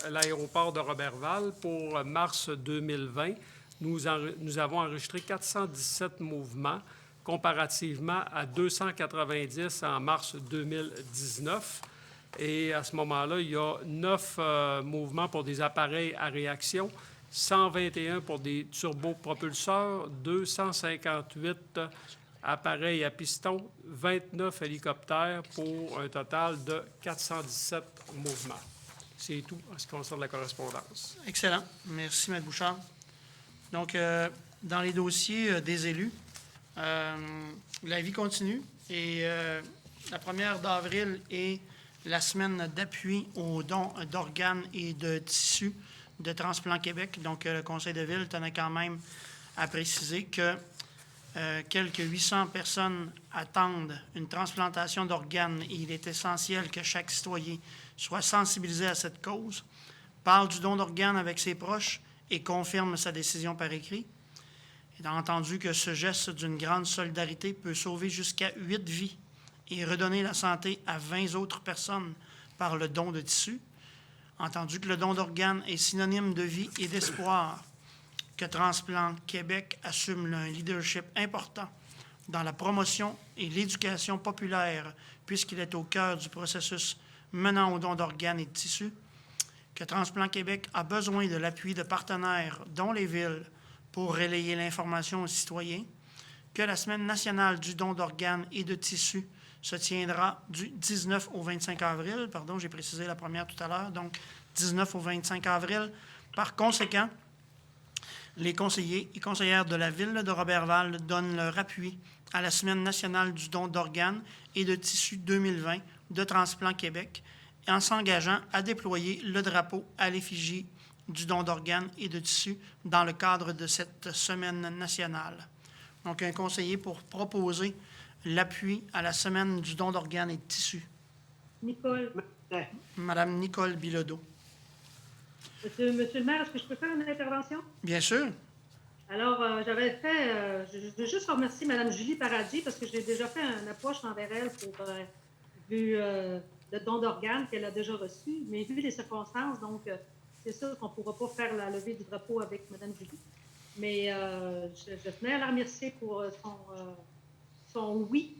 l'aéroport de Roberval pour mars 2020, nous avons enregistré 417 mouvements comparativement à 290 en mars 2019. Et à ce moment-là, il y a 9 mouvements pour des appareils à réaction, 121 pour des turbopropulseurs, 258 appareils à piston, 29 hélicoptères pour un total de 417 mouvements. C'est tout en ce qui concerne la correspondance.
Excellent. Merci, M. Bouchard. Donc, dans les dossiers des élus, la vie continue et la 1er d'avril est la semaine d'appui aux dons d'organes et de tissus de Transplant Québec. Donc, le Conseil de ville tenait quand même à préciser que quelques 800 personnes attendent une transplantation d'organes et il est essentiel que chaque citoyen soit sensibilisé à cette cause, parle du don d'organes avec ses proches et confirme sa décision par écrit. Étant entendu que ce geste d'une grande solidarité peut sauver jusqu'à 8 vies et redonner la santé à 20 autres personnes par le don de tissus, entendu que le don d'organes est synonyme de vie et d'espoir, que Transplant Québec assume un leadership important dans la promotion et l'éducation populaire, puisqu'il est au cœur du processus menant au don d'organes et de tissus, que Transplant Québec a besoin de l'appui de partenaires, dont les villes, pour relayer l'information aux citoyens, que la Semaine nationale du don d'organes et de tissus se tiendra du 19 au 25 avril. Pardon, j'ai précisé la première tout à l'heure, donc 19 au 25 avril. Par conséquent, les conseillers et conseillères de la Ville de Roberval donnent leur appui à la Semaine nationale du don d'organes et de tissus 2020 de Transplant Québec en s'engageant à déployer le drapeau à l'effigie du don d'organes et de tissus dans le cadre de cette Semaine nationale. Donc, un conseiller pour proposer l'appui à la Semaine du don d'organes et de tissus.
Nicole.
Madame Nicole Bilodeau.
Monsieur le maire, est-ce que je peux faire une intervention?
Bien sûr.
Alors, je veux juste remercier Mme Julie Paradis parce que j'ai déjà fait une approche envers elle pour vu le don d'organes qu'elle a déjà reçu, mais vu les circonstances, donc c'est sûr qu'on ne pourra pas faire la levée du drapeau avec Mme Julie. Mais je tenais à la remercier pour son oui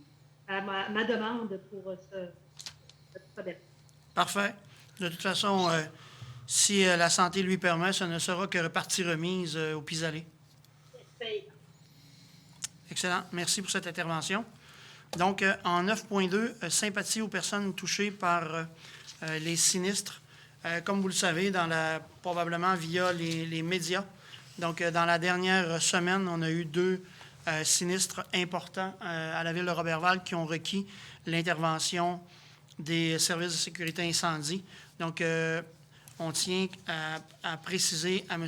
à ma demande pour cette problème.
Parfait. De toute façon, si la santé lui permet, ce ne sera que partie remise au pis-aller. Excellent. Merci pour cette intervention. Donc, en 9.2, sympathie aux personnes touchées par les sinistres. Comme vous le savez, probablement via les médias. Donc, dans la dernière semaine, on a eu 2 sinistres importants à la ville de Roberval qui ont requis l'intervention des services de sécurité incendie. Donc, on tient à préciser à M.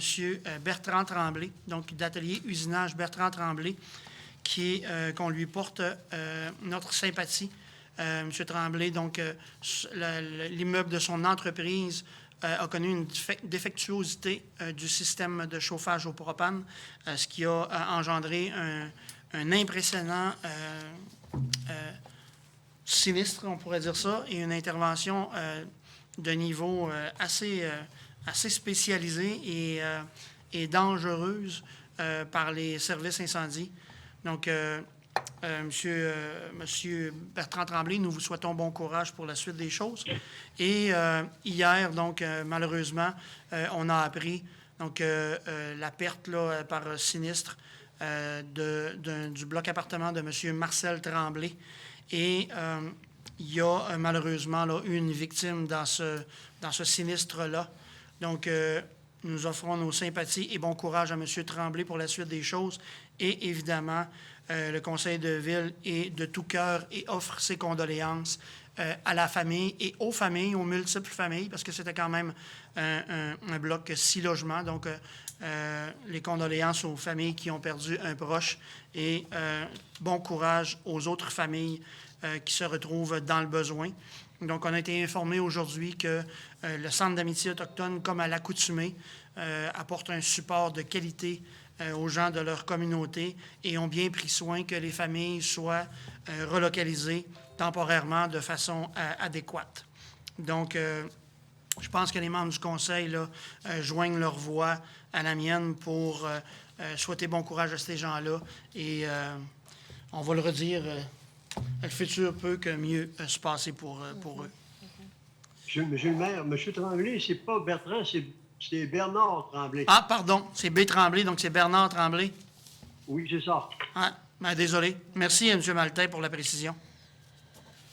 Bertrand Tremblay, donc d'atelier usinage Bertrand Tremblay, qu'on lui porte notre sympathie. M. Tremblay, donc, l'immeuble de son entreprise a connu une défectuosité du système de chauffage au propane, ce qui a engendré un impressionnant sinistre, on pourrait dire ça, et une intervention de niveau assez spécialisée et dangereuse par les services incendies. Donc, Monsieur Bertrand Tremblay, nous vous souhaitons bon courage pour la suite des choses. Et hier, donc, malheureusement, on a appris donc, la perte là, par sinistre du bloc appartement de M. Marcel Tremblay. Et il y a malheureusement là, une victime dans ce sinistre-là. Donc, nous offrons nos sympathies et bon courage à M. Tremblay pour la suite des choses. Et évidemment, le conseil de ville est de tout cœur et offre ses condoléances à la famille et aux familles, aux multiples familles, parce que c'était quand même un bloc 6 logements. Donc, les condoléances aux familles qui ont perdu un proche et bon courage aux autres familles qui se retrouvent dans le besoin. Donc, on a été informé aujourd'hui que le Centre d'amitié autochtone, comme à l'accoutumée, apporte un support de qualité aux gens de leur communauté et ont bien pris soin que les familles soient relocalisées temporairement de façon adéquate. Donc, je pense que les membres du Conseil là, joignent leur voix à la mienne pour souhaiter bon courage à ces gens-là. Et on va le redire, le futur peut que mieux se passer pour eux.
Monsieur le maire, M. Tremblay, c'est pas Bertrand, c'est Bernard Tremblay.
Ah, pardon, c'est B. Tremblay, donc c'est Bernard Tremblay.
Oui, c'est ça.
Ah, ben, désolé. Merci, M. Maltais, pour la précision.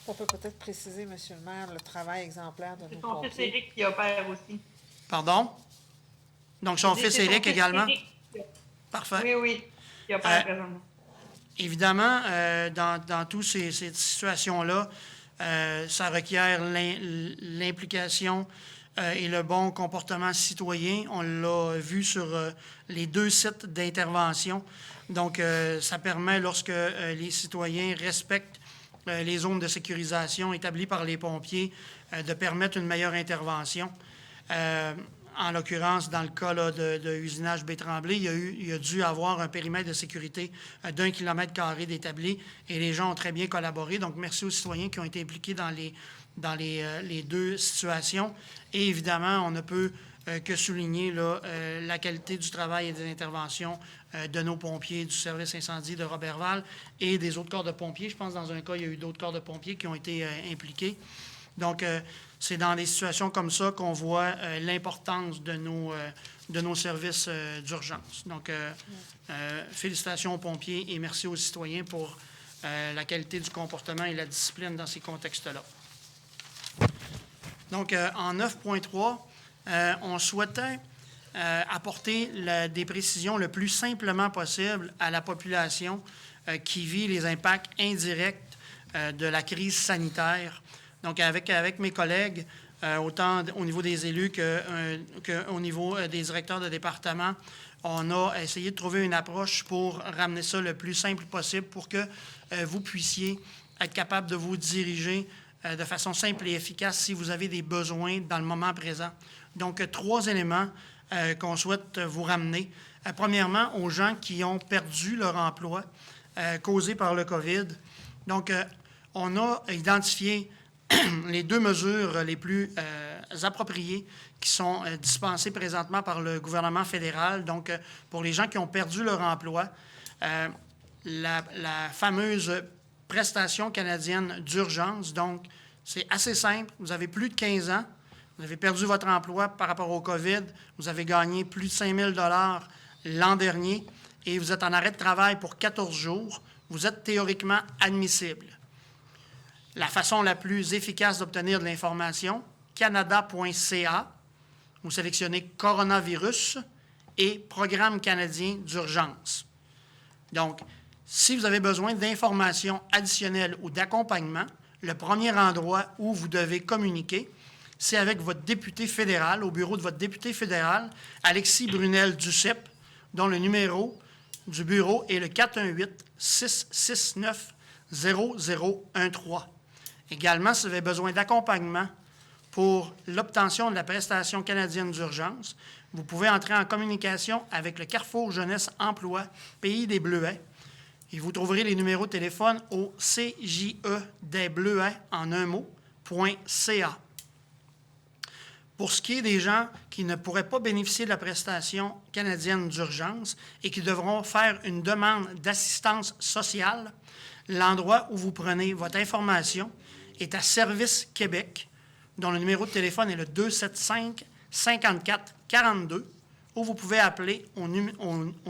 On peut peut-être préciser, M. le maire, le travail exemplaire de nos
C'est son fils
pompiers.
Éric qui opère aussi.
Pardon? Donc, son fils
C'est
Éric également?
Éric.
Parfait.
Oui, qui opère présentement.
Évidemment, dans toutes ces situations-là, ça requiert l'implication et le bon comportement citoyen. On l'a vu sur les 2 sites d'intervention. Donc, ça permet, lorsque les citoyens respectent les zones de sécurisation établies par les pompiers, de permettre une meilleure intervention. En l'occurrence, dans le cas là, de usinage Baie-Tremblay, il a dû avoir un périmètre de sécurité d'1 km² d'établi et les gens ont très bien collaboré. Donc, merci aux citoyens qui ont été impliqués dans les 2 situations. Et évidemment, on ne peut que souligner là, la qualité du travail et des interventions de nos pompiers du service incendie de Roberval et des autres corps de pompiers. Je pense que dans un cas, il y a eu d'autres corps de pompiers qui ont été impliqués. Donc, c'est dans des situations comme ça qu'on voit l'importance de nos services d'urgence. Donc, félicitations aux pompiers et merci aux citoyens pour la qualité du comportement et la discipline dans ces contextes-là. Donc, en 9.3, on souhaitait apporter des précisions le plus simplement possible à la population qui vit les impacts indirects de la crise sanitaire. Donc, avec mes collègues, autant au niveau des élus qu'au niveau des directeurs de département, on a essayé de trouver une approche pour ramener ça le plus simple possible pour que vous puissiez être capable de vous diriger de façon simple et efficace si vous avez des besoins dans le moment présent. Donc, 3 éléments qu'on souhaite vous ramener. Premièrement, aux gens qui ont perdu leur emploi causé par le COVID. Donc, on a identifié les 2 mesures les plus appropriées qui sont dispensées présentement par le gouvernement fédéral. Donc, pour les gens qui ont perdu leur emploi, la fameuse prestation canadienne d'urgence. Donc, c'est assez simple. Vous avez plus de 15 ans, vous avez perdu votre emploi par rapport au COVID, vous avez gagné plus de 5 000 $ l'an dernier et vous êtes en arrêt de travail pour 14 jours, vous êtes théoriquement admissible. La façon la plus efficace d'obtenir de l'information, canada.ca, vous sélectionnez coronavirus et programme canadien d'urgence. Donc, si vous avez besoin d'informations additionnelles ou d'accompagnement, le premier endroit où vous devez communiquer, c'est avec votre député fédéral, au bureau de votre député fédéral, Alexis Brunel-Duceppe, dont le numéro du bureau est le 418-669-0013. Également, si vous avez besoin d'accompagnement pour l'obtention de la prestation canadienne d'urgence, vous pouvez entrer en communication avec le Carrefour Jeunesse Emploi Pays des Bleuets. Et vous trouverez les numéros de téléphone au CJE-des-Bleuets en un mot.ca. Pour ce qui est des gens qui ne pourraient pas bénéficier de la prestation canadienne d'urgence et qui devront faire une demande d'assistance sociale, l'endroit où vous prenez votre information est à Service Québec, dont le numéro de téléphone est le 275-54-42, ou vous pouvez appeler au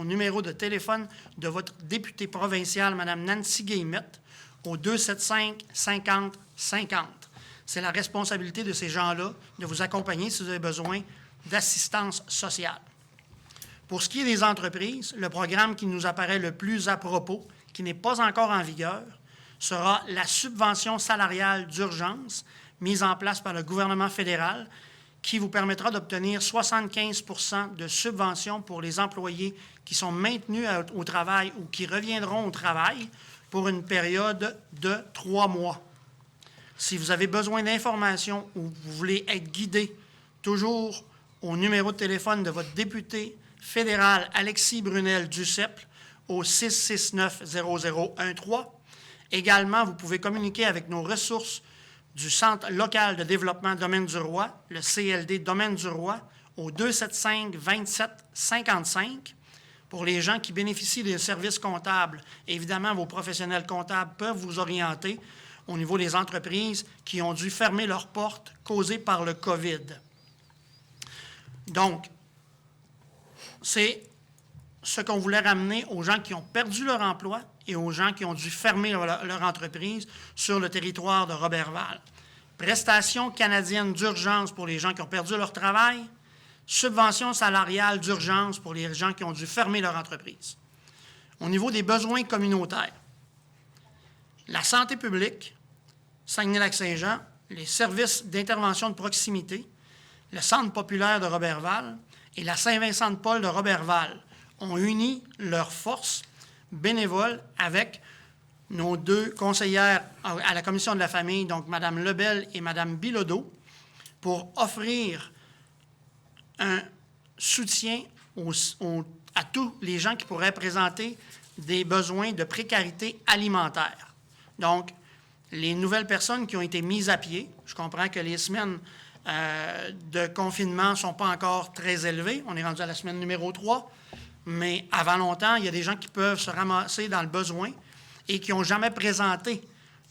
numéro de téléphone de votre députée provinciale, Mme Nancy Guillemette, au 275-50-50. C'est la responsabilité de ces gens-là de vous accompagner si vous avez besoin d'assistance sociale. Pour ce qui est des entreprises, le programme qui nous apparaît le plus à propos, qui n'est pas encore en vigueur, sera la subvention salariale d'urgence mise en place par le gouvernement fédéral qui vous permettra d'obtenir 75 % de subvention pour les employés qui sont maintenus au travail ou qui reviendront au travail pour une période de 3 mois. Si vous avez besoin d'informations ou vous voulez être guidé, toujours au numéro de téléphone de votre député fédéral Alexis Brunel-Duceple au 669-0013. Également, vous pouvez communiquer avec nos ressources du Centre local de développement Domaine du Roi, le CLD Domaine du Roi, au 275-27-55. Pour les gens qui bénéficient des services comptables, évidemment, vos professionnels comptables peuvent vous orienter au niveau des entreprises qui ont dû fermer leurs portes causées par le COVID. Donc, c'est ce qu'on voulait ramener aux gens qui ont perdu leur emploi et aux gens qui ont dû fermer leur entreprise sur le territoire de Roberval. Prestation canadienne d'urgence pour les gens qui ont perdu leur travail, subvention salariale d'urgence pour les gens qui ont dû fermer leur entreprise. Au niveau des besoins communautaires, la santé publique, Saguenay-Lac-Saint-Jean, les services d'intervention de proximité, le Centre populaire de Roberval et la Saint-Vincent-de-Paul de Roberval ont uni leurs forces bénévoles avec nos 2 conseillères à la Commission de la famille, donc Mme Lebel et Mme Bilodeau, pour offrir un soutien à tous les gens qui pourraient présenter des besoins de précarité alimentaire. Donc, les nouvelles personnes qui ont été mises à pied, je comprends que les semaines de confinement ne sont pas encore très élevées, on est rendu à la semaine numéro 3, mais avant longtemps, il y a des gens qui peuvent se ramasser dans le besoin et qui n'ont jamais présenté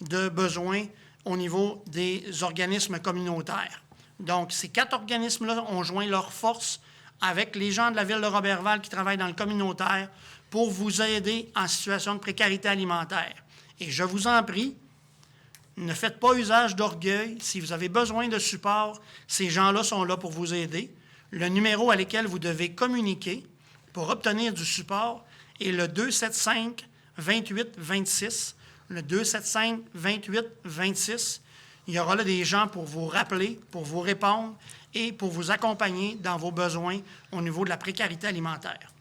de besoin au niveau des organismes communautaires. Donc, ces 4 organismes-là ont joint leurs forces avec les gens de la ville de Roberval qui travaillent dans le communautaire pour vous aider en situation de précarité alimentaire. Et je vous en prie, ne faites pas usage d'orgueil. Si vous avez besoin de support, ces gens-là sont là pour vous aider. Le numéro à lequel vous devez communiquer pour obtenir du support est le 275-28-26. Le 275-28-26. Il y aura là des gens pour vous rappeler, pour vous répondre et pour vous accompagner dans vos besoins au niveau de la précarité alimentaire.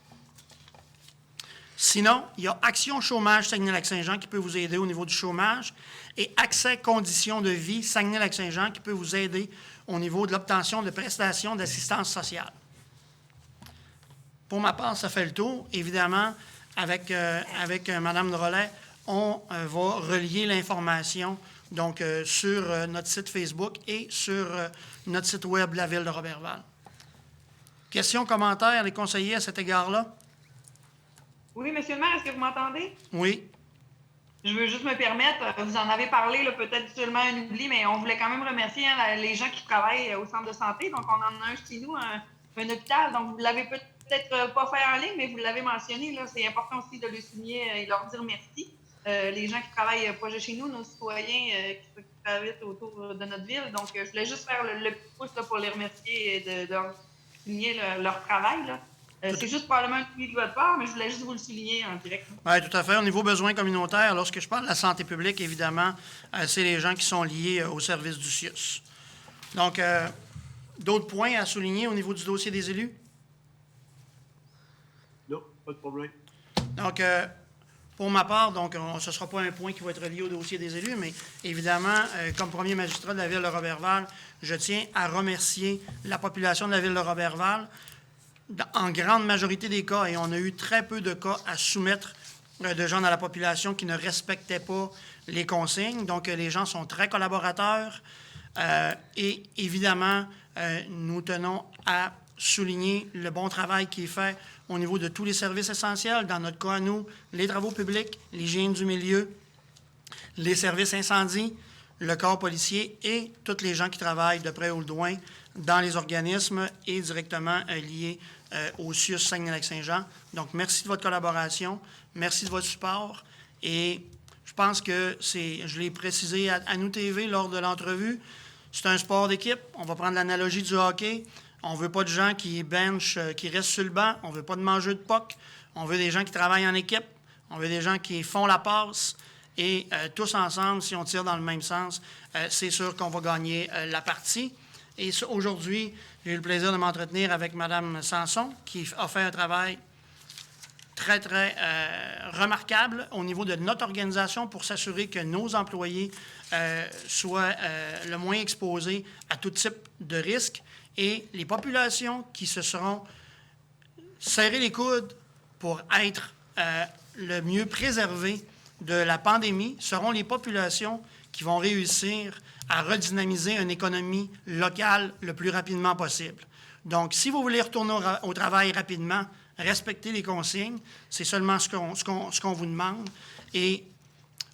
Sinon, il y a Action Chômage Saguenay-Lac-Saint-Jean qui peut vous aider au niveau du chômage et Accès Conditions de vie Saguenay-Lac-Saint-Jean qui peut vous aider au niveau de l'obtention de prestations d'assistance sociale. Pour ma part, ça fait le tour. Évidemment, avec Mme Drolet, on va relier l'information donc sur notre site Facebook et sur notre site web de la Ville de Roberval. Questions, commentaires, les conseillers à cet égard-là?
Oui, Monsieur le maire, est-ce que vous m'entendez?
Oui.
Je veux juste me permettre, vous en avez parlé, là, peut-être seulement un oubli, mais on voulait quand même remercier les gens qui travaillent au centre de santé. Donc, on en a un chez nous, un hôpital. Donc, vous ne l'avez peut-être pas fait en ligne, mais vous l'avez mentionné. Là, c'est important aussi de le souligner et leur dire merci. Les gens qui travaillent proche chez nous, nos citoyens qui travaillent autour de notre ville. Donc, je voulais juste faire le petit pouce là, pour les remercier et de leur souligner leur travail. Là. C'est juste probablement un suivi de votre part, mais je voulais juste vous le souligner en direct.
Oui, tout à fait. Au niveau besoins communautaires, lorsque je parle de la santé publique, évidemment, c'est les gens qui sont liés au service du CIUS. Donc, d'autres points à souligner au niveau du dossier des élus?
Non, pas de problème.
Donc, pour ma part, donc, ce ne sera pas un point qui va être relié au dossier des élus, mais évidemment, comme premier magistrat de la ville de Roberval, je tiens à remercier la population de la ville de Roberval. En grande majorité des cas, et on a eu très peu de cas à soumettre de gens dans la population qui ne respectaient pas les consignes. Donc, les gens sont très collaborateurs et évidemment, nous tenons à souligner le bon travail qui est fait au niveau de tous les services essentiels. Dans notre cas, à nous, les travaux publics, l'hygiène du milieu, les services incendies, le corps policier et tous les gens qui travaillent de près ou de loin dans les organismes et directement liés au CIUS Saguenay-Lac-Saint-Jean. Donc, merci de votre collaboration, merci de votre support et je pense que je l'ai précisé à Nous TV lors de l'entrevue, c'est un sport d'équipe. On va prendre l'analogie du hockey. On ne veut pas de gens qui benchent, qui restent sur le banc. On ne veut pas de mangeux de puck. On veut des gens qui travaillent en équipe. On veut des gens qui font la passe. Et tous ensemble, si on tire dans le même sens, c'est sûr qu'on va gagner la partie. Et aujourd'hui, j'ai eu le plaisir de m'entretenir avec Mme Sanson, qui a fait un travail très, très remarquable au niveau de notre organisation pour s'assurer que nos employés soient le moins exposés à tout type de risques. Et les populations qui se seront serrées les coudes pour être le mieux préservées de la pandémie seront les populations qui vont réussir à redynamiser une économie locale le plus rapidement possible. Donc, si vous voulez retourner au travail rapidement, respectez les consignes. C'est seulement ce qu'on vous demande. Et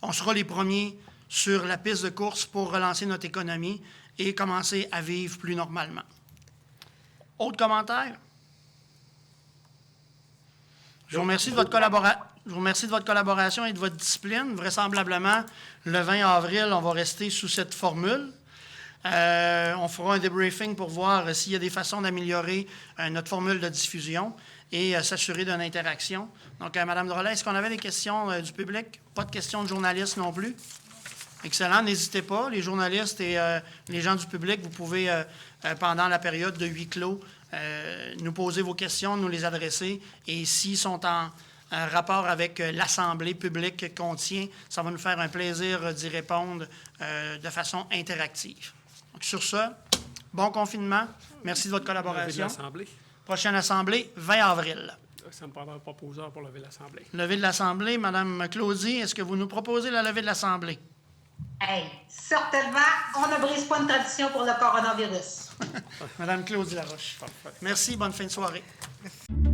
on sera les premiers sur la piste de course pour relancer notre économie et commencer à vivre plus normalement. Autre commentaire? Je vous remercie de votre collaboration et de votre discipline. Vraisemblablement, le 20 avril, on va rester sous cette formule. On fera un débriefing pour voir s'il y a des façons d'améliorer notre formule de diffusion et s'assurer d'une interaction. Donc, Mme Drolet, est-ce qu'on avait des questions du public? Pas de questions de journalistes non plus? Excellent. N'hésitez pas. Les journalistes et les gens du public, vous pouvez, pendant la période de huis clos, nous poser vos questions, nous les adresser. Et s'ils sont en rapport avec l'Assemblée publique qu'on tient, ça va nous faire un plaisir d'y répondre de façon interactive. Donc, sur ce, bon confinement. Merci de votre collaboration. Prochaine Assemblée, 20 avril.
Ça me prendra un proposeur pour lever l'Assemblée.
Levée de l'Assemblée. Mme Claudie, est-ce que vous nous proposez la levée de l'Assemblée?
Hey, certainement, on ne brise pas une tradition pour le coronavirus.
Madame Claudie Laroche.
Parfait.
Merci, bonne fin de soirée. Merci.